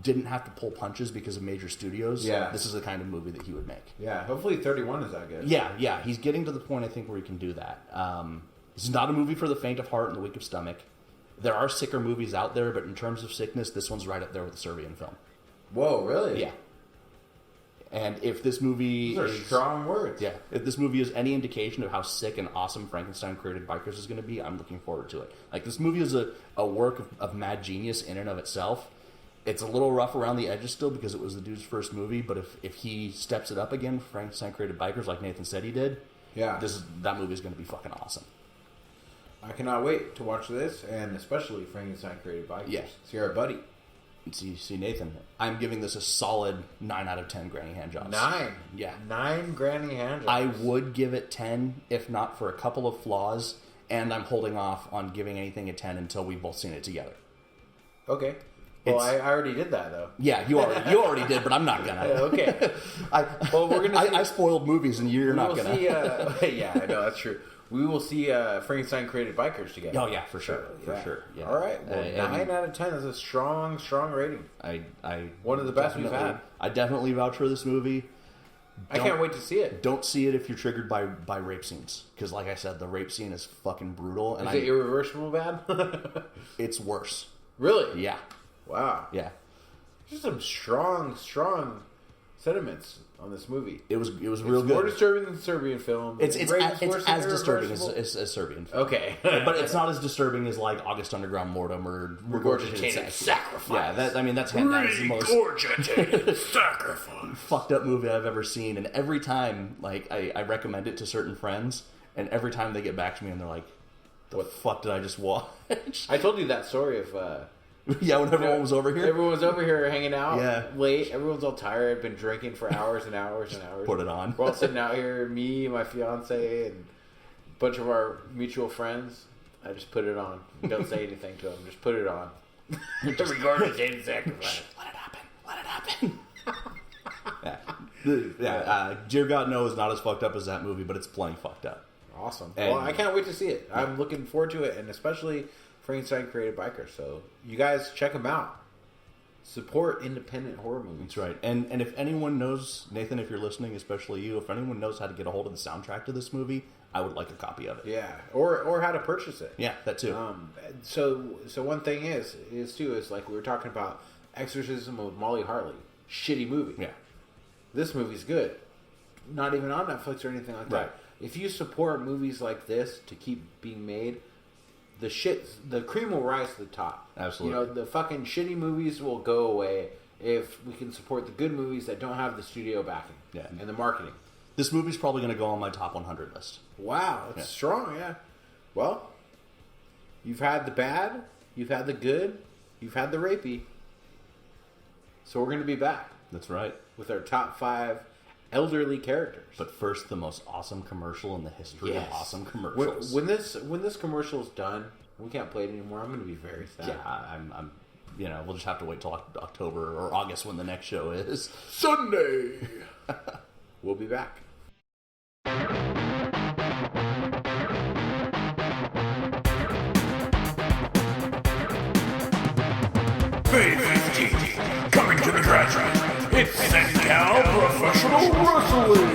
didn't have to pull punches because of major studios, this is the kind of movie that he would make. Yeah, hopefully 31 is that good. Yeah, he's getting to the point, I think, where he can do that. This is not a movie for the faint of heart and the weak of stomach. There are sicker movies out there, but in terms of sickness, this one's right up there with the Serbian film. Whoa, really? Yeah. And if this movie Those are strong words. Yeah. If this movie is any indication of how sick and awesome Frankenstein Created Bikers is going to be, I'm looking forward to it. Like, this movie is a work of mad genius in and of itself. It's a little rough around the edges still because it was the dude's first movie, but if he steps it up again for Frankenstein Created Bikers like Nathan said he did, that movie is going to be fucking awesome. I cannot wait to watch this, and especially Frankenstein Created Bikers. Yeah. See our buddy. See, Nathan, I'm giving this a solid 9 out of 10 granny handjobs. 9? Yeah. 9 granny handjobs. I would give it 10, if not for a couple of flaws, and I'm holding off on giving anything a 10 until we've both seen it together. Okay. Well, I already did that, though. Yeah, you already did, but I'm not gonna. Okay. I spoiled movies, and you're not gonna. Yeah, I know, that's true. We will see Frankenstein Created Bikers together. Oh, yeah, for sure. Yeah. All right. Well, 9 out of 10 is a strong rating. One of the best we've had. I definitely vouch for this movie. I can't wait to see it. Don't see it if you're triggered by rape scenes. Because, like I said, the rape scene is fucking brutal. And is it irreversible bad? It's worse. Really? Yeah. Wow. Yeah. Just some strong sentiments on this movie. It was real good. It's more disturbing than Serbian film. It's as disturbing as Serbian film. Okay. But it's not as disturbing as like August Underground Mortem or Regurgitated Sacrifice. Yeah, that's the most Regurgitated Sacrifice. fucked up movie I've ever seen. And every time, like, I recommend it to certain friends, and every time they get back to me and they're like, "What the fuck did I just watch?" I told you that story of. Yeah, when everyone was over here. Everyone was over here hanging out late. Yeah. Everyone's all tired, been drinking for hours and hours and hours. Put it on. We're all sitting out here, me, my fiance, and bunch of our mutual friends. I just put it on. Don't say anything to them. Just put it on. Regardless, James sacrifice. Let it happen. Let it happen. Dear God knows not as fucked up as that movie, but it's plenty fucked up. Awesome. And, well, I can't wait to see it. I'm looking forward to it, and especially Frankenstein Creative Biker. So you guys check them out. Support independent horror movies. That's right. And if anyone knows, Nathan, if you're listening, especially you, if anyone knows how to get a hold of the soundtrack to this movie, I would like a copy of it. Yeah, or how to purchase it. Yeah, that too. So one thing is like we were talking about Exorcism of Molly Hartley. Shitty movie. Yeah. This movie's good. Not even on Netflix or anything like that. Right. If you support movies like this to keep being made, the cream will rise to the top. Absolutely. You know, the fucking shitty movies will go away if we can support the good movies that don't have the studio backing. Yeah. And the marketing. This movie's probably going to go on my top 100 list. Wow, that's strong, yeah. Well, you've had the bad, you've had the good, you've had the rapey. So we're going to be back. That's right. With our top 5 elderly characters. But first, the most awesome commercial in the history of awesome commercials. When this commercial's done, we can't play it anymore. I'm going to be very sad. Yeah, I'm. You know, we'll just have to wait till October or August when the next show is. Sunday. We'll be back. May 15th, coming to the Grannies. It's SenCal Professional Wrestling.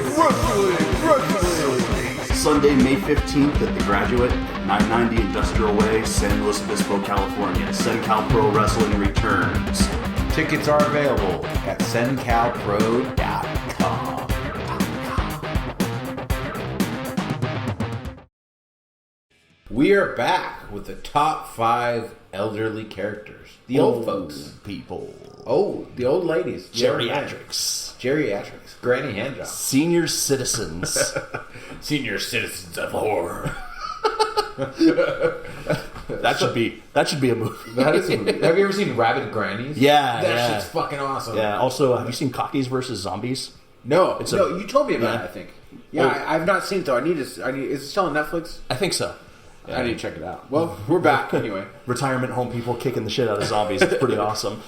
Sunday, May 15th at the Graduate, 990 Industrial Way, San Luis Obispo, California. SenCal Pro Wrestling returns. Tickets are available at sencalpro.com. We are back with the top 5 elderly characters. The old folks. People. Oh, the old ladies. Geriatrics. Geriatrics. Granny handjob. Senior citizens. Senior citizens of horror. That should be a movie. That is a movie. Have you ever seen Rabid Grannies? Yeah, that shit's fucking awesome. Yeah. Also, have you seen Cockies versus Zombies? No, you told me about it. I think. Yeah, Oh. I've not seen it though. I need. Is it still on Netflix? I think so. Yeah. I need to check it out. Well, we're back anyway. Retirement home people kicking the shit out of zombies. It's pretty awesome.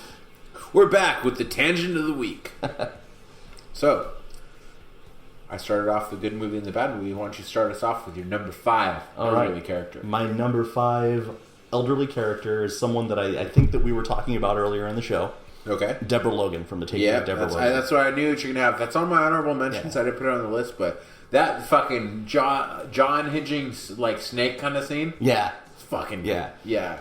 We're back with the tangent of the week. So, I started off the good movie and the bad movie. Why don't you start us off with your number 5 elderly character? My number 5 elderly character is someone that I think that we were talking about earlier in the show. Okay. Deborah Logan from the Taking of Deborah Logan. That's what I knew what you're going to have. That's on my honorable mentions. I didn't put it on the list, but that fucking John hinging like snake kind of scene. Yeah. It's fucking good. Yeah. Yeah.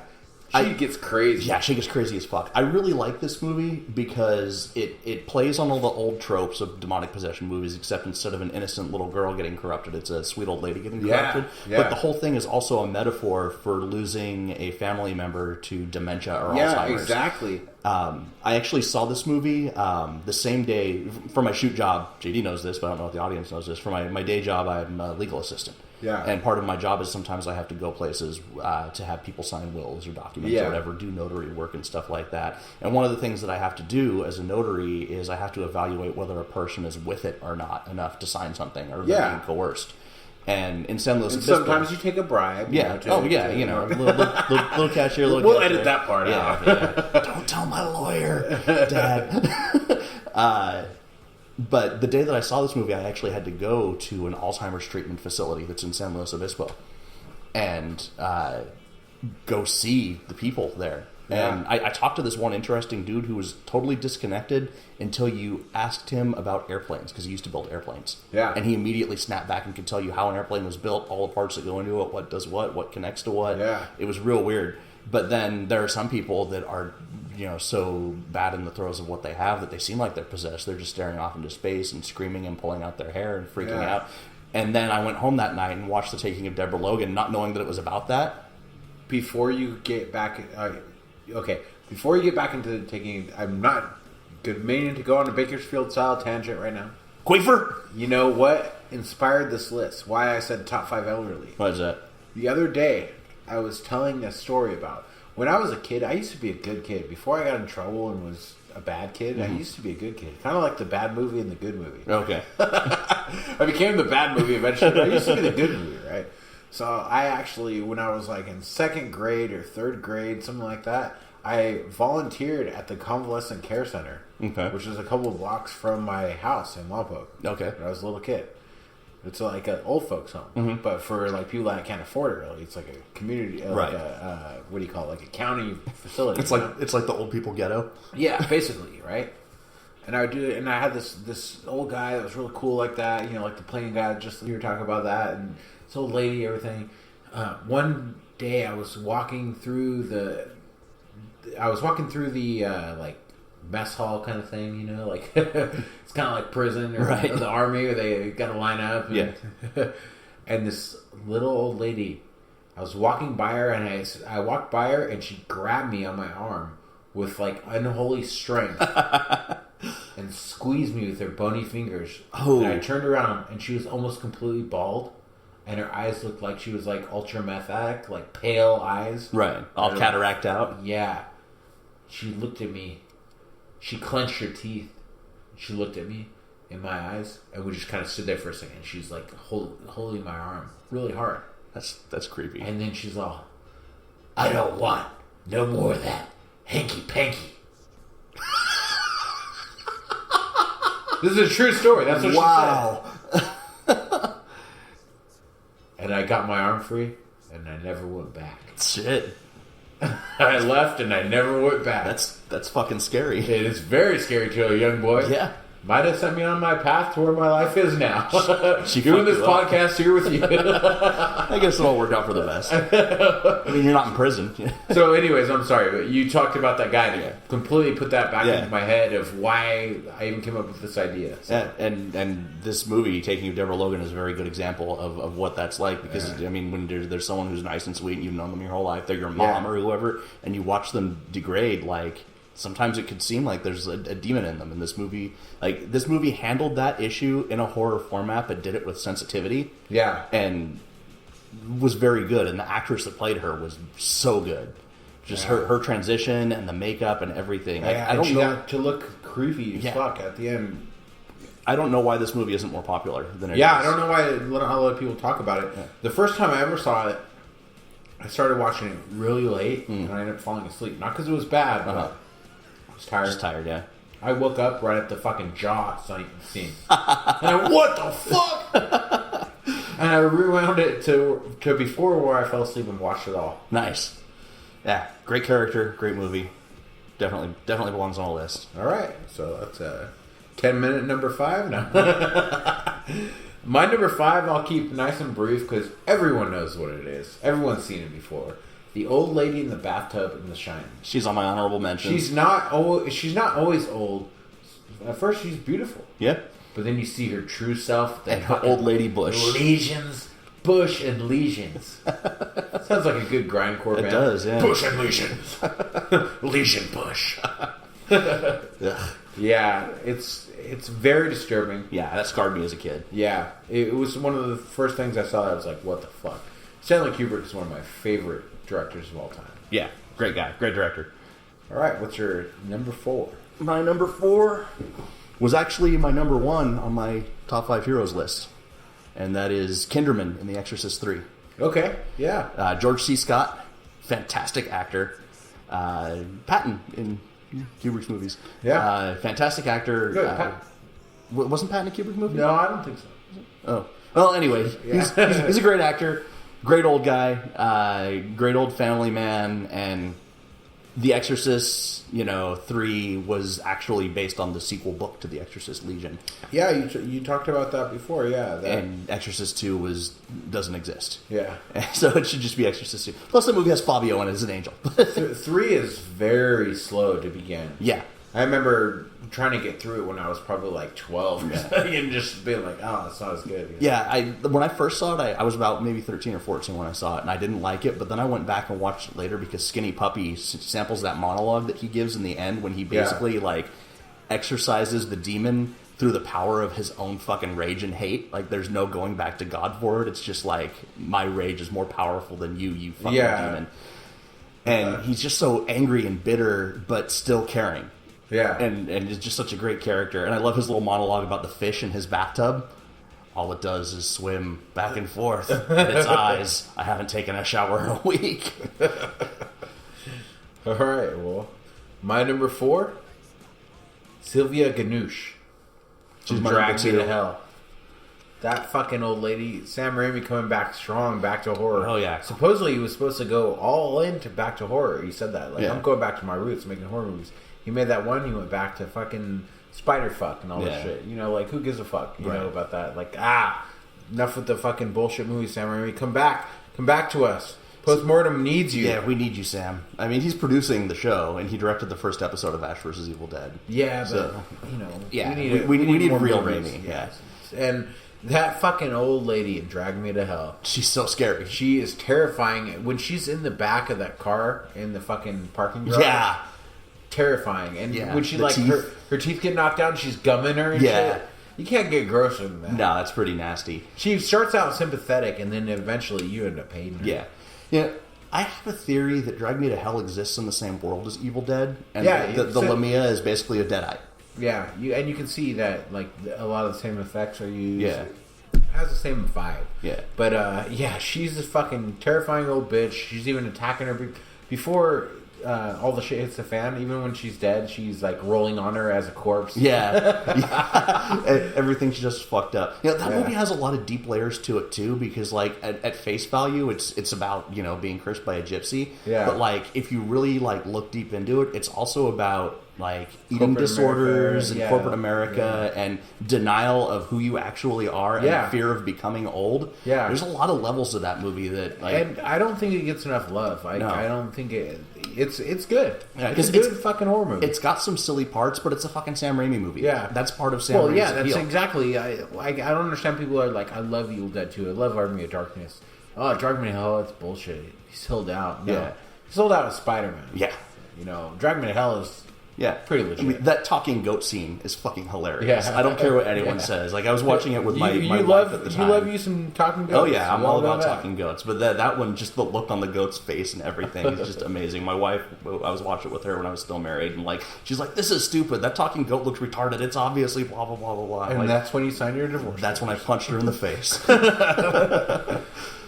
She gets crazy. Yeah, she gets crazy as fuck. I really like this movie because it plays on all the old tropes of demonic possession movies, except instead of an innocent little girl getting corrupted, it's a sweet old lady getting corrupted. Yeah. But the whole thing is also a metaphor for losing a family member to dementia or Alzheimer's. Yeah, exactly. I actually saw this movie the same day for my shoot job. JD knows this, but I don't know if the audience knows this. For my day job, I'm a legal assistant. Yeah. And part of my job is sometimes I have to go places to have people sign wills or documents or whatever, do notary work and stuff like that. And one of the things that I have to do as a notary is I have to evaluate whether a person is with it or not enough to sign something or they're being coerced. And in San Luis Obispo, sometimes you take a bribe. Yeah. Little cashier, little We'll cashier. edit that part out. Yeah. Don't tell my lawyer, Dad. But the day that I saw this movie, I actually had to go to an Alzheimer's treatment facility that's in San Luis Obispo and go see the people there. Yeah. And I talked to this one interesting dude who was totally disconnected until you asked him about airplanes, because he used to build airplanes. Yeah. And he immediately snapped back and could tell you how an airplane was built, all the parts that go into it, what does what connects to what. Yeah. It was real weird. But then there are some people that are, so bad in the throes of what they have that they seem like they're possessed. They're just staring off into space and screaming and pulling out their hair and freaking out. And then I went home that night and watched The Taking of Deborah Logan, not knowing that it was about that. Before you get back, before you get back into the Taking, I'm not meaning to go on a Bakersfield style tangent right now. Quaver. You know what inspired this list? Why I said top 5 elderly. What is that? The other day, I was telling a story about when I was a kid. I used to be a good kid before I got in trouble and was a bad kid. I used to be a good kid, kind of like the bad movie and the good movie. Okay. I became the bad movie eventually. But I used to be the good movie, right? So I actually, when I was like in 2nd grade or 3rd grade, something like that, I volunteered at the Convalescent Care Center, which is a couple of blocks from my house in Lompoc. Okay. When I was a little kid. It's like an old folks home, but for like people that can't afford it, really, it's like a community, like a what do you call it, like a county facility. It's like the old people ghetto. Yeah, basically, right? And I would do it, and I had this old guy that was really cool like that, you know, like the plain guy, just you were talking about that, and this old lady, everything. One day I was walking through the like mess hall kind of thing, you know, like it's kind of like prison or the army, where they got to line up. And, and this little old lady, I was walking by her, and I walked by her, and she grabbed me on my arm with like unholy strength and squeezed me with her bony fingers. Oh. And I turned around, and she was almost completely bald. And her eyes looked like she was like ultra meth addict, like pale eyes. Right. All cataract out. Yeah. She looked at me. She clenched her teeth. She looked at me in my eyes, and we just kind of stood there for a second. She's like holding my arm really hard. That's creepy. And then she's all, "I don't want no more of that hanky panky." This is a true story. That's what she said. And I got my arm free, and I never went back. Shit. I left, and I never went back. That's fucking scary. It is very scary to a young boy. Yeah. Might have sent me on my path to where my life is now. Doing this podcast here with you. I guess it all worked out for the best. I mean, you're not in prison. So anyways, I'm sorry, but you talked about that guy to completely put that back into my head of why I even came up with this idea. So. And this movie, Taking of Deborah Logan, is a very good example of what that's like. Because, I mean, when there's someone who's nice and sweet and you've known them your whole life, they're your mom or whoever, and you watch them degrade, like... Sometimes it could seem like there's a demon in them. In this movie, like this movie handled that issue in a horror format, but did it with sensitivity. Yeah, and was very good. And the actress that played her was so good. Just her transition and the makeup and everything. I don't know got to look creepy as fuck at the end. I don't know why this movie isn't more popular than it is. I don't know why a lot of people talk about it. Yeah. The first time I ever saw it, I started watching it really late, and I ended up falling asleep. Not because it was bad, but. I was tired. Just tired, yeah. I woke up right at the fucking jaw scene. And I, what the fuck? And I rewound it to before where I fell asleep and watched it all. Nice. Yeah, great character, great movie. Definitely belongs on a list. All right, so that's 10-minute number 5 now. My number 5 I'll keep nice and brief because everyone knows what it is. Everyone's seen it before. The old lady in the bathtub in The Shining. She's on my honorable mention. She's not always old. At first, she's beautiful. Yeah. But then you see her true self. And her old lady bush. Lesions. Bush and lesions. Sounds like a good grindcore band. It does, yeah. Bush and lesions. Lesion bush. Yeah, it's very disturbing. Yeah, that scarred me as a kid. Yeah. It was one of the first things I saw that I was like, what the fuck? Stanley Kubrick is one of my favorite directors of all time. Yeah, great guy, great director. All right, what's your number 4? My number 4 was actually my number 1 on my top 5 heroes list, and that is Kinderman in The Exorcist 3. Okay, yeah. George C. Scott, fantastic actor. Patton in Kubrick's movies. Yeah. Fantastic actor. Good, wasn't Patton a Kubrick movie? No, I don't think so. Oh. Well, anyway, he's a great actor. Great old guy, great old family man, and The Exorcist, 3 was actually based on the sequel book to The Exorcist Legion. Yeah, you talked about that before, yeah. And Exorcist 2 doesn't exist. Yeah. So it should just be Exorcist 2. Plus the movie has Fabio in it as an angel. 3 is very slow to begin. Yeah. I remember trying to get through it when I was probably like 12 and just being like, oh, it's not as good. Yeah, when I first saw it, I was about maybe 13 or 14 when I saw it, and I didn't like it, but then I went back and watched it later because Skinny Puppy samples that monologue that he gives in the end when he basically exorcises the demon through the power of his own fucking rage and hate. Like, there's no going back to God for it. It's just like, my rage is more powerful than you fucking demon. And he's just so angry and bitter, but still caring. Yeah. And it's just such a great character. And I love his little monologue about the fish in his bathtub. all it does is swim back and forth in its eyes. I haven't taken a shower in a week. All right, well, my number 4, Sylvia Ganush. She's my dragged number me 2. to hell. That fucking old lady, Sam Raimi coming back strong, back to horror. Oh, yeah. Supposedly he was supposed to go all into back to horror. He said that. Like, Yeah. I'm going back to my roots, making horror movies. He made that one, he went back to fucking Spider-Fuck and all this Yeah. shit. You know, like, who gives a fuck, you Right. know, about that? Like, enough with the fucking bullshit movies, Sam Raimi. Come back to us. Postmortem needs you. Yeah, we need you, Sam. I mean, he's producing the show, and he directed the first episode of Ash vs. Evil Dead. Yeah, but, So, you know, yeah, we need more real movies. Raimi, yeah. And that fucking old lady in Drag Me to Hell. She's so scary. She is terrifying. When she's in the back of that car in the fucking parking garage. Yeah. Terrifying. And Yeah, when she, the like, teeth. her teeth get knocked out and she's gumming her and Yeah. shit. You can't get grosser than that. No, that's pretty nasty. She starts out sympathetic and then eventually you end up hating her. Yeah. Yeah. I have a theory that Drag Me to Hell exists in the same world as Evil Dead. And Yeah, the Lamia is basically a Deadite. Yeah. And you can see that, like, a lot of the same effects are used. Yeah. It has the same vibe. Yeah. But, yeah, she's this fucking terrifying old bitch. She's even attacking her before all the shit hits the fan. Even when she's dead, she's, like, rolling on her as a corpse. Yeah. Everything's just fucked up. You know, that Yeah. movie has a lot of deep layers to it, too, because, like, at face value, it's about, you know, being cursed by a gypsy. Yeah. But, like, if you really, like, look deep into it, it's also about, like, eating Corporate disorders America, and yeah. corporate America and denial of who you actually are and Yeah. fear of becoming old. Yeah. There's a lot of levels to that movie that, like... And I don't think it gets enough love. No. I don't think it's good. Yeah, it's a 'cause good fucking horror movie. It's got some silly parts, but it's a fucking Sam Raimi movie. Yeah. That's part of Sam well, Raimi's yeah, that's appeal. exactly. I don't understand people who are like, I love Evil Dead 2. I love Army of Darkness. Oh, Drag Me to Hell, it's bullshit. He's sold out. No. Yeah. He's sold out with Spider-Man. Yeah. You know, Drag Me to Hell is Yeah. pretty legit. I mean, that talking goat scene is fucking hilarious. Yeah. I don't care what anyone Yeah. says. Like, I was watching it with my you wife love at the you time. love you some talking goats. Oh, yeah. I'm You all know about that. talking goats. But that one, just the look on the goat's face and everything is just amazing. My wife, I was watching it with her when I was still married, and, like, she's like, this is stupid. That talking goat looks retarded. It's obviously blah, blah, blah, blah, blah. And like, that's when you signed your divorce. that's when I punched her in the face.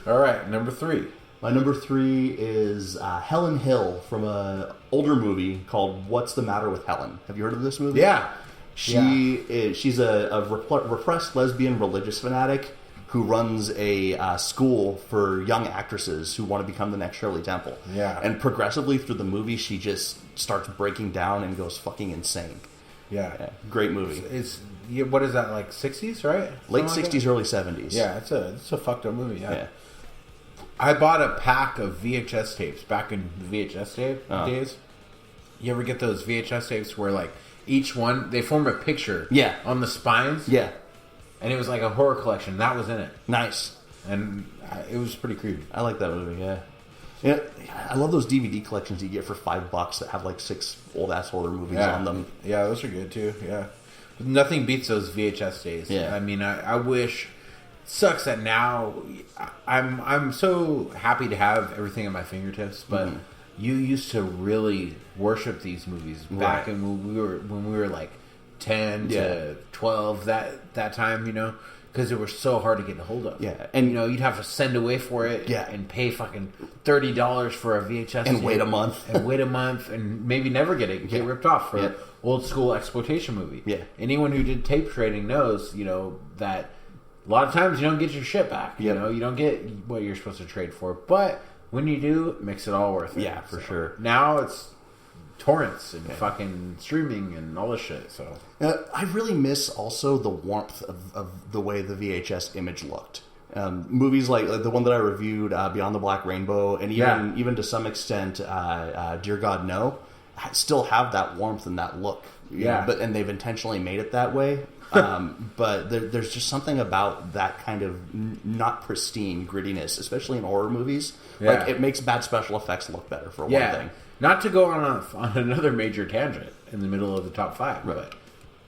All right, number 3. My number 3 is Helen Hill from a older movie called What's the Matter with Helen. Have you heard of this movie? Yeah. She's a repressed lesbian religious fanatic who runs a school for young actresses who want to become the next Shirley Temple. Yeah. And progressively through the movie, she just starts breaking down and goes fucking insane. Yeah. Great movie. It's what is that, like 60s, right? Late Something like 60s, that? early 70s. Yeah, it's a fucked up movie. Yeah. I bought a pack of VHS tapes back in the VHS tape days. You ever get those VHS tapes where, like, each one, they form a picture on the spines? Yeah. And it was like a horror collection. That was in it. Nice. And it was pretty creepy. I like that movie, yeah. Yeah, I love those DVD collections you get for $5 that have like 6 old-ass horror movies on them. Yeah, those are good, too. Yeah. But nothing beats those VHS days. Yeah. I mean, I wish... Sucks that now I'm so happy to have everything at my fingertips, but you used to really worship these movies back when we were like 10 to 12 that time, you know, because they were so hard to get a hold of. Yeah, and you know you'd have to send away for it, and pay fucking $30 for a VHS and wait a month and maybe never get ripped off for old school exploitation movie. Yeah, anyone who did tape trading knows, you know, that. A lot of times you don't get your shit back. You know, you don't get what you're supposed to trade for. But when you do, it makes it all worth it. Yeah, for sure. Now it's torrents and fucking streaming and all this shit. So I really miss also the warmth of the way the VHS image looked. Movies like the one that I reviewed, Beyond the Black Rainbow, and even to some extent, Dear God No, still have that warmth and that look. And they've intentionally made it that way. But there's just something about that kind of not pristine grittiness, especially in horror movies. Like, it makes bad special effects look better, for one thing. Not to go on another major tangent in the middle of the top 5, but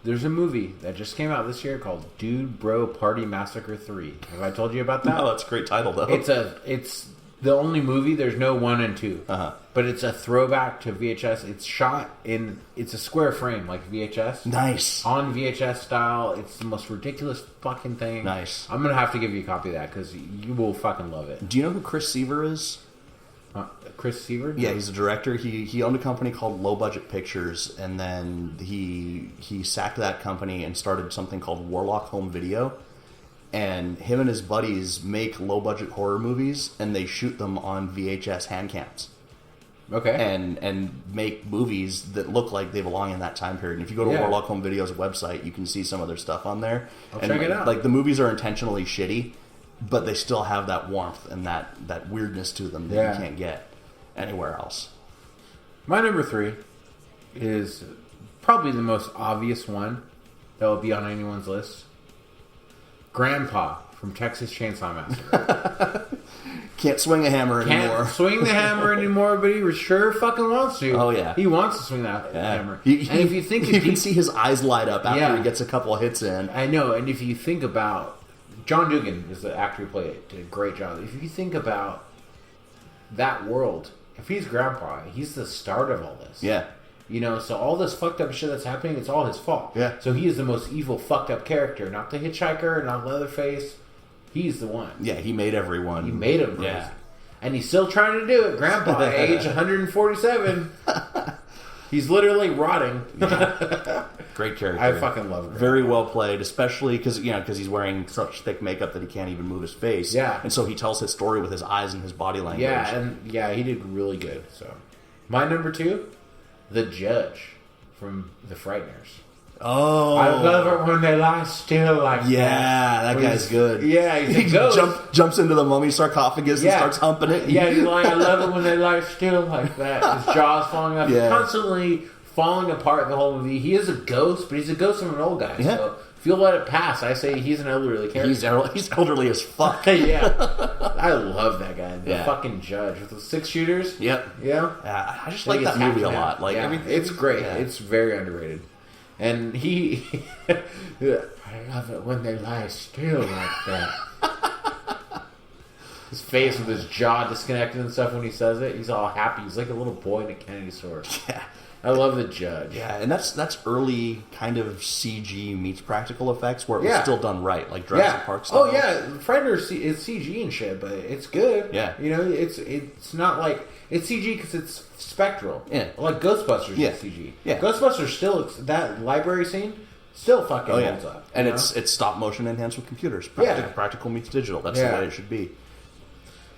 there's a movie that just came out this year called Dude Bro Party Massacre 3. Have I told you about that? No, that's a great title, though. It's the only movie. There's no 1 and 2, but it's a throwback to VHS. It's shot it's a square frame like VHS. Nice. On VHS style. It's the most ridiculous fucking thing. Nice. I'm gonna have to give you a copy of that because you will fucking love it. Do you know who Chris Seaver is? Chris Seaver? Yeah, he's a director. He owned a company called Low Budget Pictures, and then he sacked that company and started something called Warlock Home Video. And him and his buddies make low budget horror movies, and they shoot them on VHS hand cams. Okay. And make movies that look like they belong in that time period. And if you go to Warlock Home Video's website, you can see some of their stuff on there. I'll check it out. Like the movies are intentionally shitty, but they still have that warmth and that weirdness to them that you can't get anywhere else. My number 3 is probably the most obvious one that will be on anyone's list. Grandpa from Texas Chainsaw Massacre. Can't swing a hammer anymore. Can't swing the hammer anymore, but he sure fucking wants to. Oh, yeah. He wants to swing that hammer. And if you think you can see his eyes light up after he gets a couple of hits in. I know, and if you think about... John Dugan is the actor who played it. Did a great job. If you think about that world, if he's Grandpa, he's the start of all this. Yeah. You know, so all this fucked up shit that's happening, it's all his fault. Yeah. So he is the most evil, fucked up character. Not the hitchhiker, not Leatherface. He's the one. Yeah, he made everyone. He made him crazy. Yeah. And he's still trying to do it. Grandpa, age 147. He's literally rotting. Great character. I fucking love him. Very well played, especially because he's wearing such thick makeup that he can't even move his face. Yeah. And so he tells his story with his eyes and his body language. Yeah, he did really good. So, my number 2, the Judge from The Frighteners. Oh, I love it when they lie still like that. Yeah, that guy's good. Yeah, he's a ghost. Jumps into the mummy sarcophagus and starts humping it. Yeah, he's like, I love it when they lie still like that. His jaw's falling off. Yeah. He's constantly falling apart the whole movie. He is a ghost, but he's a ghost of an old guy. Yeah. So if you'll let it pass, I say he's an elderly character. He's elderly as fuck. Yeah. I love that guy. The Yeah. fucking Judge with the 6 shooters. Yep. Yeah. I just like that movie a lot. Like it's great. Yeah. It's very underrated. And I love it when they lie still like that. His face with his jaw disconnected and stuff when he says it, he's all happy. He's like a little boy in a Kennedy store. Yeah. I love the Judge. Yeah, and that's early kind of CG meets practical effects where it was still done right, like Jurassic Park style. Oh yeah, Frighteners is CG and shit, but it's good. Yeah. You know, it's not like it's CG because it's spectral. Yeah. Like Ghostbusters Yeah. is CG. Yeah. Ghostbusters still that library scene still fucking holds up. And you know? it's stop motion enhanced with computers. Practical meets digital. That's the way it should be.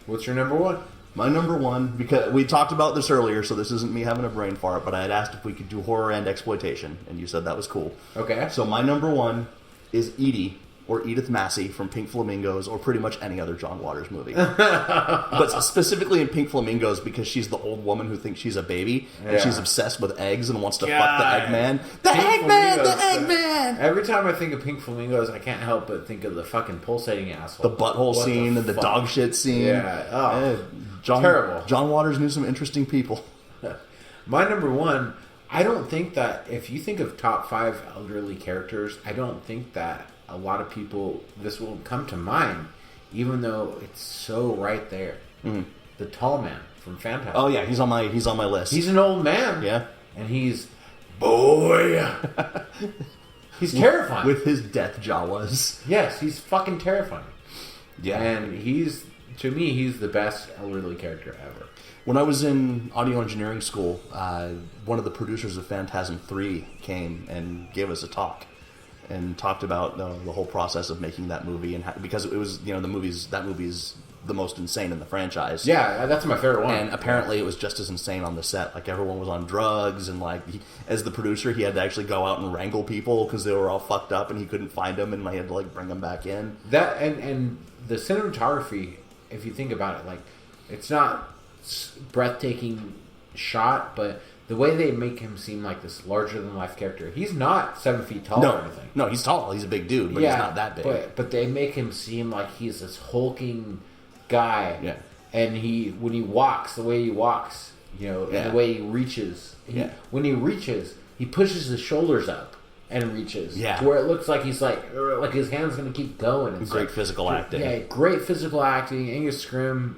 What's your number 1? My number 1, because we talked about this earlier, so this isn't me having a brain fart, but I had asked if we could do horror and exploitation, and you said that was cool. Okay. So my number 1 is Edie, or Edith Massey from Pink Flamingos, or pretty much any other John Waters movie. But specifically in Pink Flamingos because she's the old woman who thinks she's a baby, and she's obsessed with eggs and wants to fuck the Eggman. The Eggman! Every time I think of Pink Flamingos, I can't help but think of the fucking pulsating asshole. The butthole scene and the dog shit scene. Yeah. Oh, terrible. John Waters knew some interesting people. My number 1, I don't think that if you think of top 5 elderly characters, I don't think that a lot of people, this will come to mind, even though it's so right there. Mm-hmm. The tall man from Phantasm. Oh yeah, he's on my list. He's an old man. Yeah. And he's he's terrifying. With his death Jawas. Yes, he's fucking terrifying. Yeah. And to me, he's the best elderly character ever. When I was in audio engineering school, one of the producers of Phantasm 3 came and gave us a talk and talked about the whole process of making that movie, and because it was that movie's the most insane in the franchise. Yeah, that's my favorite one. And apparently it was just as insane on the set. Like everyone was on drugs, and like as the producer, he had to actually go out and wrangle people because they were all fucked up, and he couldn't find them, and he had to like bring them back in. That and the cinematography, if you think about it, like it's not breathtaking shot, but the way they make him seem like this larger-than-life character, he's not 7 feet tall or anything. No, he's tall. He's a big dude, but he's not that big. But they make him seem like he's this hulking guy. Yeah. And when he walks, the way he walks, and the way he reaches. When he reaches, he pushes his shoulders up and reaches. Yeah. To where it looks like he's like his hand's going to keep going. And great physical acting. Yeah, great physical acting. Angus Scrimm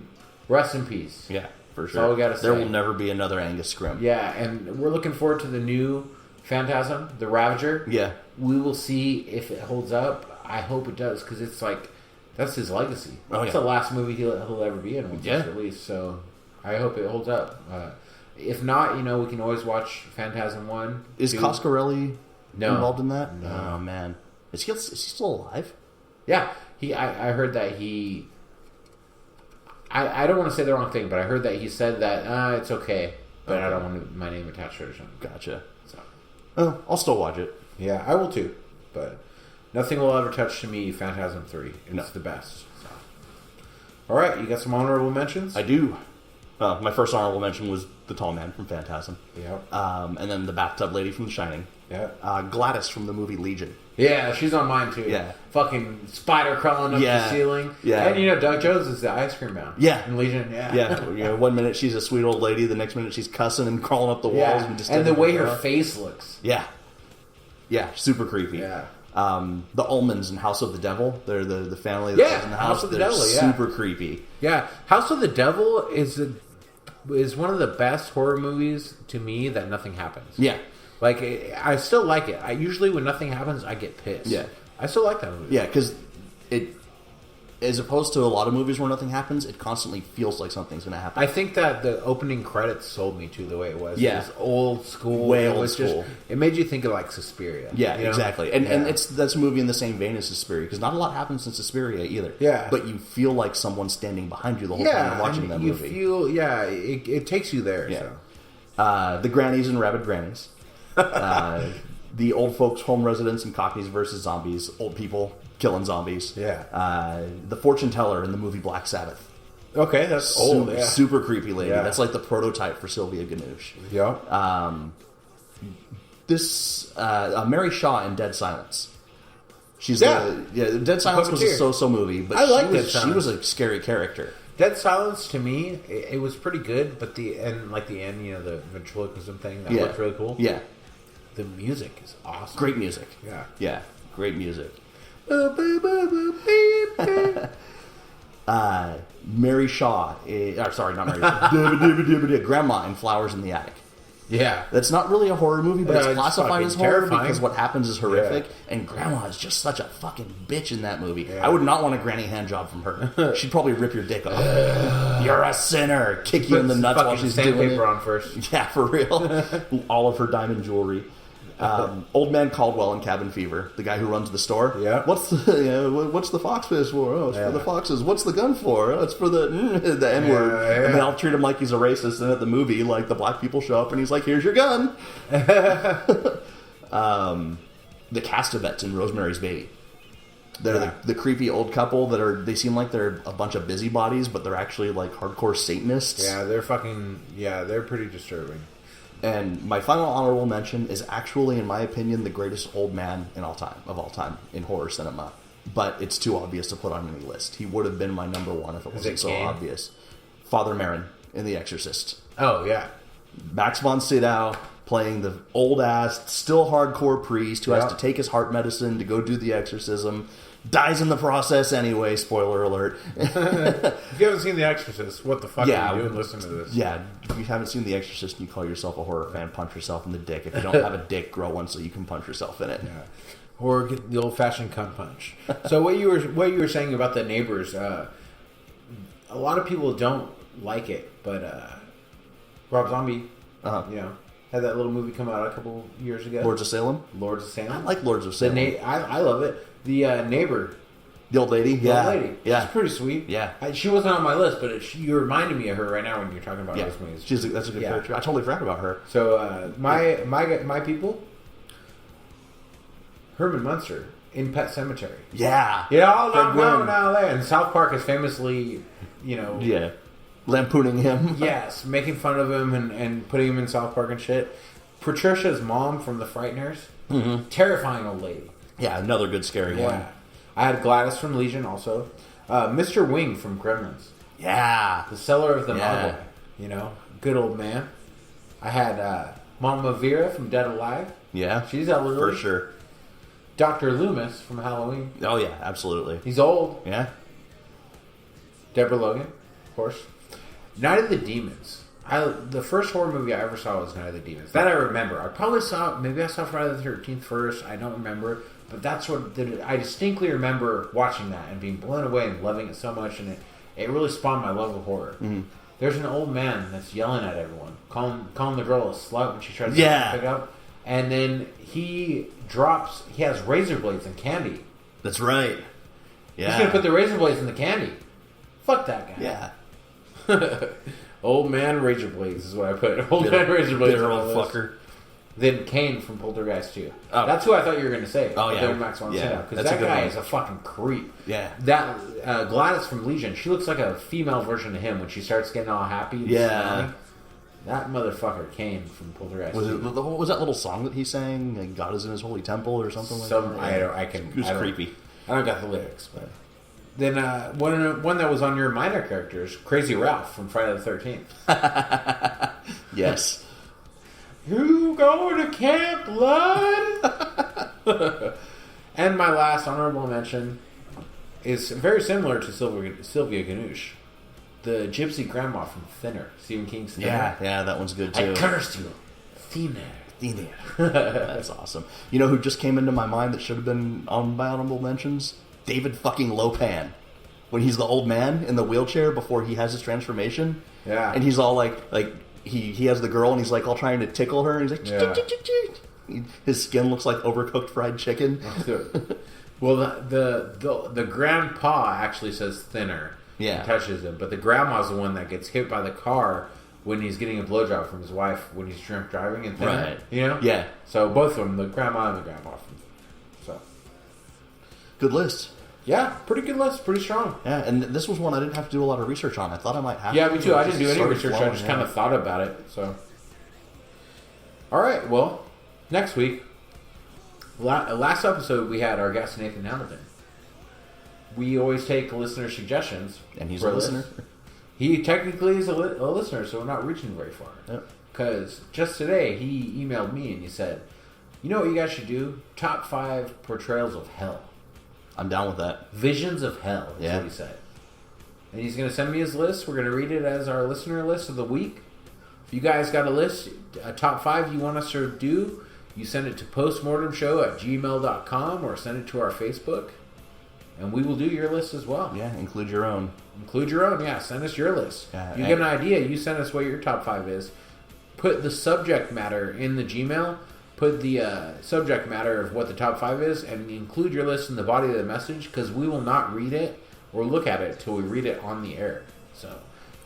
Rest in peace. Yeah, for That's all sure. we gotta There say. will never be another Angus Scrim. Yeah, and we're looking forward to the new Phantasm, the Ravager. Yeah. We will see if it holds up. I hope it does, because it's like, that's his legacy. Oh, It's yeah. the last movie he'll ever be in once it's released, so I hope it holds up. If not, we can always watch Phantasm 1. Is 2. Coscarelli involved in that? No. Oh, man. Is he still alive? Yeah, I heard that he... I don't want to say the wrong thing, but I heard that he said that, it's okay, but I don't want my name attached to it or something. Gotcha. So, Oh, I'll still watch it. yeah, I will too, but nothing will ever touch to me Phantasm 3. It's No. the best. So. All right, you got some honorable mentions? I do. My first honorable mention was the tall man from Phantasm. Yep. And then the bathtub lady from The Shining. Yeah. Gladys from the movie Legion. Yeah, she's on mine too. Yeah. Fucking spider crawling up the ceiling. Yeah. And Doug Jones is the ice cream man. Yeah. In Legion, yeah. Yeah. 1 minute she's a sweet old lady, the next minute she's cussing and crawling up the walls. Yeah. And, just And the way her around. face looks. Yeah. Yeah, super creepy. Yeah. The Ullmans in House of the Devil. They're the family that lives in the house. House of the They're Devil, yeah. super creepy. Yeah. House of the Devil is one of the best horror movies to me that nothing happens. Yeah. Like, I still like it. I usually, when nothing happens, I get pissed. Yeah. I still like that movie. Yeah, because it, as opposed to a lot of movies where nothing happens, it constantly feels like something's going to happen. I think that the opening credits sold me to the way it was. Yeah. It was old school. Way It old was school. It made you think of, like, Suspiria. Yeah, exactly. And Yeah. that's a movie in the same vein as Suspiria, because not a lot happens in Suspiria either. Yeah. But you feel like someone's standing behind you the whole time you're watching and that you movie. feel, it takes you there. Yeah. So. The Grannies and Rabid Grannies. The old folks' home residents and Cockneys versus zombies. Old people killing zombies. Yeah. The fortune teller in the movie Black Sabbath. Okay, that's old. Yeah. Super creepy lady. Yeah. That's like the prototype for Sylvia Ganoush. Yeah. Mary Shaw in Dead Silence. She's Yeah. Dead Silence was a Puppeteer. so-so movie, but I like Dead she Silence. was a scary character. Dead Silence, to me, it was pretty good, but the end, the ventriloquism thing, that Yeah. looked really cool. Yeah. The music is awesome. Great music. Yeah. Yeah. Great music. Mary Shaw. Sorry, not Mary Shaw. Grandma in Flowers in the Attic. Yeah. That's not really a horror movie, but Yeah, it's it's classified fucking as horror terrifying. because what happens is horrific. Yeah. And Grandma is just such a fucking bitch in that movie. Yeah. I would not want a granny hand job from her. She'd probably rip your dick off. You're a sinner. Kick you in the nuts while she's doing it. Sandpaper on first. Yeah, for real. All of her diamond jewelry. Old Man Caldwell in Cabin Fever, the guy who runs the store. Yeah. What's the fox fish for? Oh, it's for the foxes. What's the gun for? Oh, it's for the N word. Yeah. And they all treat him like he's a racist. And at the movie, like the black people show up, and he's like, "Here's your gun." The Castabets in Rosemary's Baby. They're the creepy old couple they seem like they're a bunch of busybodies, but they're actually like hardcore Satanists. Yeah, they're pretty disturbing. And my final honorable mention is actually, in my opinion, the greatest old man of all time in horror cinema. But it's too obvious to put on any list. He would have been my number one if it wasn't so obvious. Father Merrin in The Exorcist. Oh, yeah. Max von Sydow playing the old-ass, still hardcore priest who has to take his heart medicine to go do the exorcism. Dies in the process anyway, spoiler alert. If you haven't seen The Exorcist, what the fuck are you doing listening to this? Yeah, if you haven't seen The Exorcist and you call yourself a horror fan, punch yourself in the dick. If you don't have a dick, grow one so you can punch yourself in it. Yeah. Or get the old-fashioned cunt punch. So what you were saying about the Neighbors, a lot of people don't like it, but Rob Zombie, had that little movie come out a couple years ago. Lords of Salem? Lords of Salem. I like Lords of Salem. I love it. The neighbor. The old lady? The old lady. Yeah. She's pretty sweet. Yeah. She wasn't on my list, but you reminded me of her right now when you're talking about Yeah. those movies. That's a good character. I totally forgot about her. So, my people, Herman Munster in Pet Sematary. Yeah. Yeah, all Fred down Gwynn. there. And South Park is famously, Yeah. Lampooning him. yes, making fun of him and putting him in South Park and shit. Patricia's mom from The Frighteners. Mm-hmm. Terrifying old lady. Yeah, another good scary one. I had Gladys from Legion also. Mr. Wing from Gremlins. Yeah. The Cellar of the Mogwai. Good old man. I had Mama Vera from Dead Alive. Yeah. She's elderly. For sure. Dr. Loomis from Halloween. Oh, yeah, absolutely. He's old. Yeah. Deborah Logan, of course. Night of the Demons. The first horror movie I ever saw was Night of the Demons. That I remember. Maybe I saw Friday the 13th first. I don't remember. But that's I distinctly remember watching that and being blown away and loving it so much. And it really spawned my love of horror. Mm-hmm. There's an old man that's yelling at everyone, calling the girl a slut when she tries to pick up. And then he has razor blades and candy. That's right. Yeah. He's going to put the razor blades in the candy. Fuck that guy. Yeah. Old man razor blades is what I put. Old man razor blades. Bitter old fucker. Then Kane from Poltergeist 2. Oh. That's who I thought you were going to say. Oh, yeah. Because that guy is a fucking creep. Yeah. That Gladys from Legion, she looks like a female version of him when she starts getting all happy. Yeah. That motherfucker Kane from Poltergeist 2. What was that little song that he sang? Like, God is in his holy temple or something like that? It was creepy. I don't got the lyrics, but... Then one that was on your minor characters, Crazy Ralph from Friday the 13th. Yes. You going to Camp Blood? And my last honorable mention is very similar to Sylvia Ganush. The Gypsy Grandma from Thinner. Stephen King's Thinner. Yeah, that one's good too. I cursed you. Thinner. That's awesome. You know who just came into my mind that should have been on my honorable mentions? David fucking Lopan. When he's the old man in the wheelchair before he has his transformation. Yeah. And he's all like he has the girl and he's like all trying to tickle her and he's like his skin looks like overcooked fried chicken. Well, the grandpa actually says Thinner. Yeah. And touches him, but the grandma's the one that gets hit by the car when he's getting a blowjob from his wife when he's drunk driving and Thinner. Right. You know? Yeah. So both of them, the grandma and the grandpa. So good list. Yeah, pretty good list, pretty strong. Yeah, and this was one I didn't have to do a lot of research on. I thought I might have. Yeah, me too. I didn't do any research. I just kind of thought about it. So, all right. Well, next week, last episode we had our guest Nathan Hamilton. We always take listener suggestions, and he's a listener. He technically is a listener, so we're not reaching very far. Because just today he emailed me and he said, "You know what you guys should do? Top 5 portrayals of hell." I'm down with that. Visions of hell is what he said. And he's going to send me his list. We're going to read it as our listener list of the week. If you guys got a list, a top 5 you want us to do, you send it to postmortemshow@gmail.com or send it to our Facebook. And we will do your list as well. Yeah, include your own. Yeah. Send us your list. You get an idea, you send us what your top 5 is. Put the subject matter in the Gmail. Put the subject matter of what the top 5 is and include your list in the body of the message because we will not read it or look at it till we read it on the air. So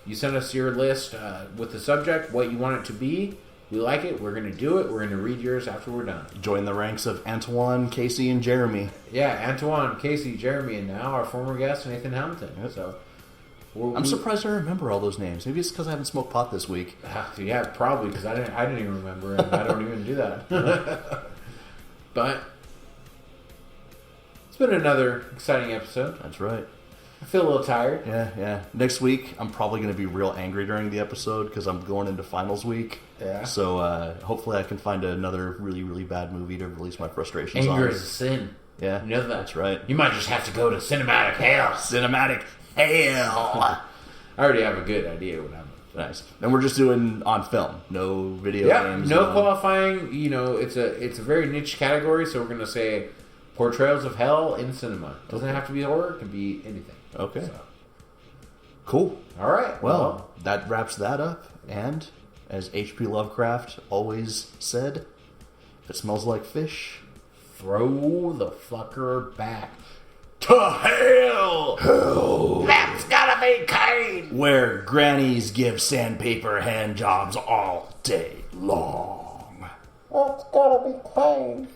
you send us your list with the subject, what you want it to be. We like it. We're going to do it. We're going to read yours after we're done. Join the ranks of Antoine, Casey, and Jeremy. Yeah, Antoine, Casey, Jeremy, and now our former guest, Nathan Hamilton. Yep. So I'm surprised I remember all those names. Maybe it's because I haven't smoked pot this week. Yeah, probably because I didn't even remember, and I don't even do that. But it's been another exciting episode. That's right. I feel a little tired. Yeah. Next week, I'm probably going to be real angry during the episode because I'm going into finals week. Yeah. So hopefully I can find another really, really bad movie to release my frustrations on. Anger is a sin. Yeah. You know that. That's right. You might just have to go to cinematic hell. Cinematic hell. I already have a good idea what I'm. Nice. And we're just doing on film, no video games. No qualifying. You know, it's a very niche category, so we're going to say portrayals of hell in cinema. It doesn't have to be horror; it can be anything. Okay. So. Cool. All right. Well, that wraps that up. And as H.P. Lovecraft always said, if it smells like fish, throw the fucker back to hell. That's gotta be kind. Where grannies give sandpaper hand jobs all day long. That's gotta be kind.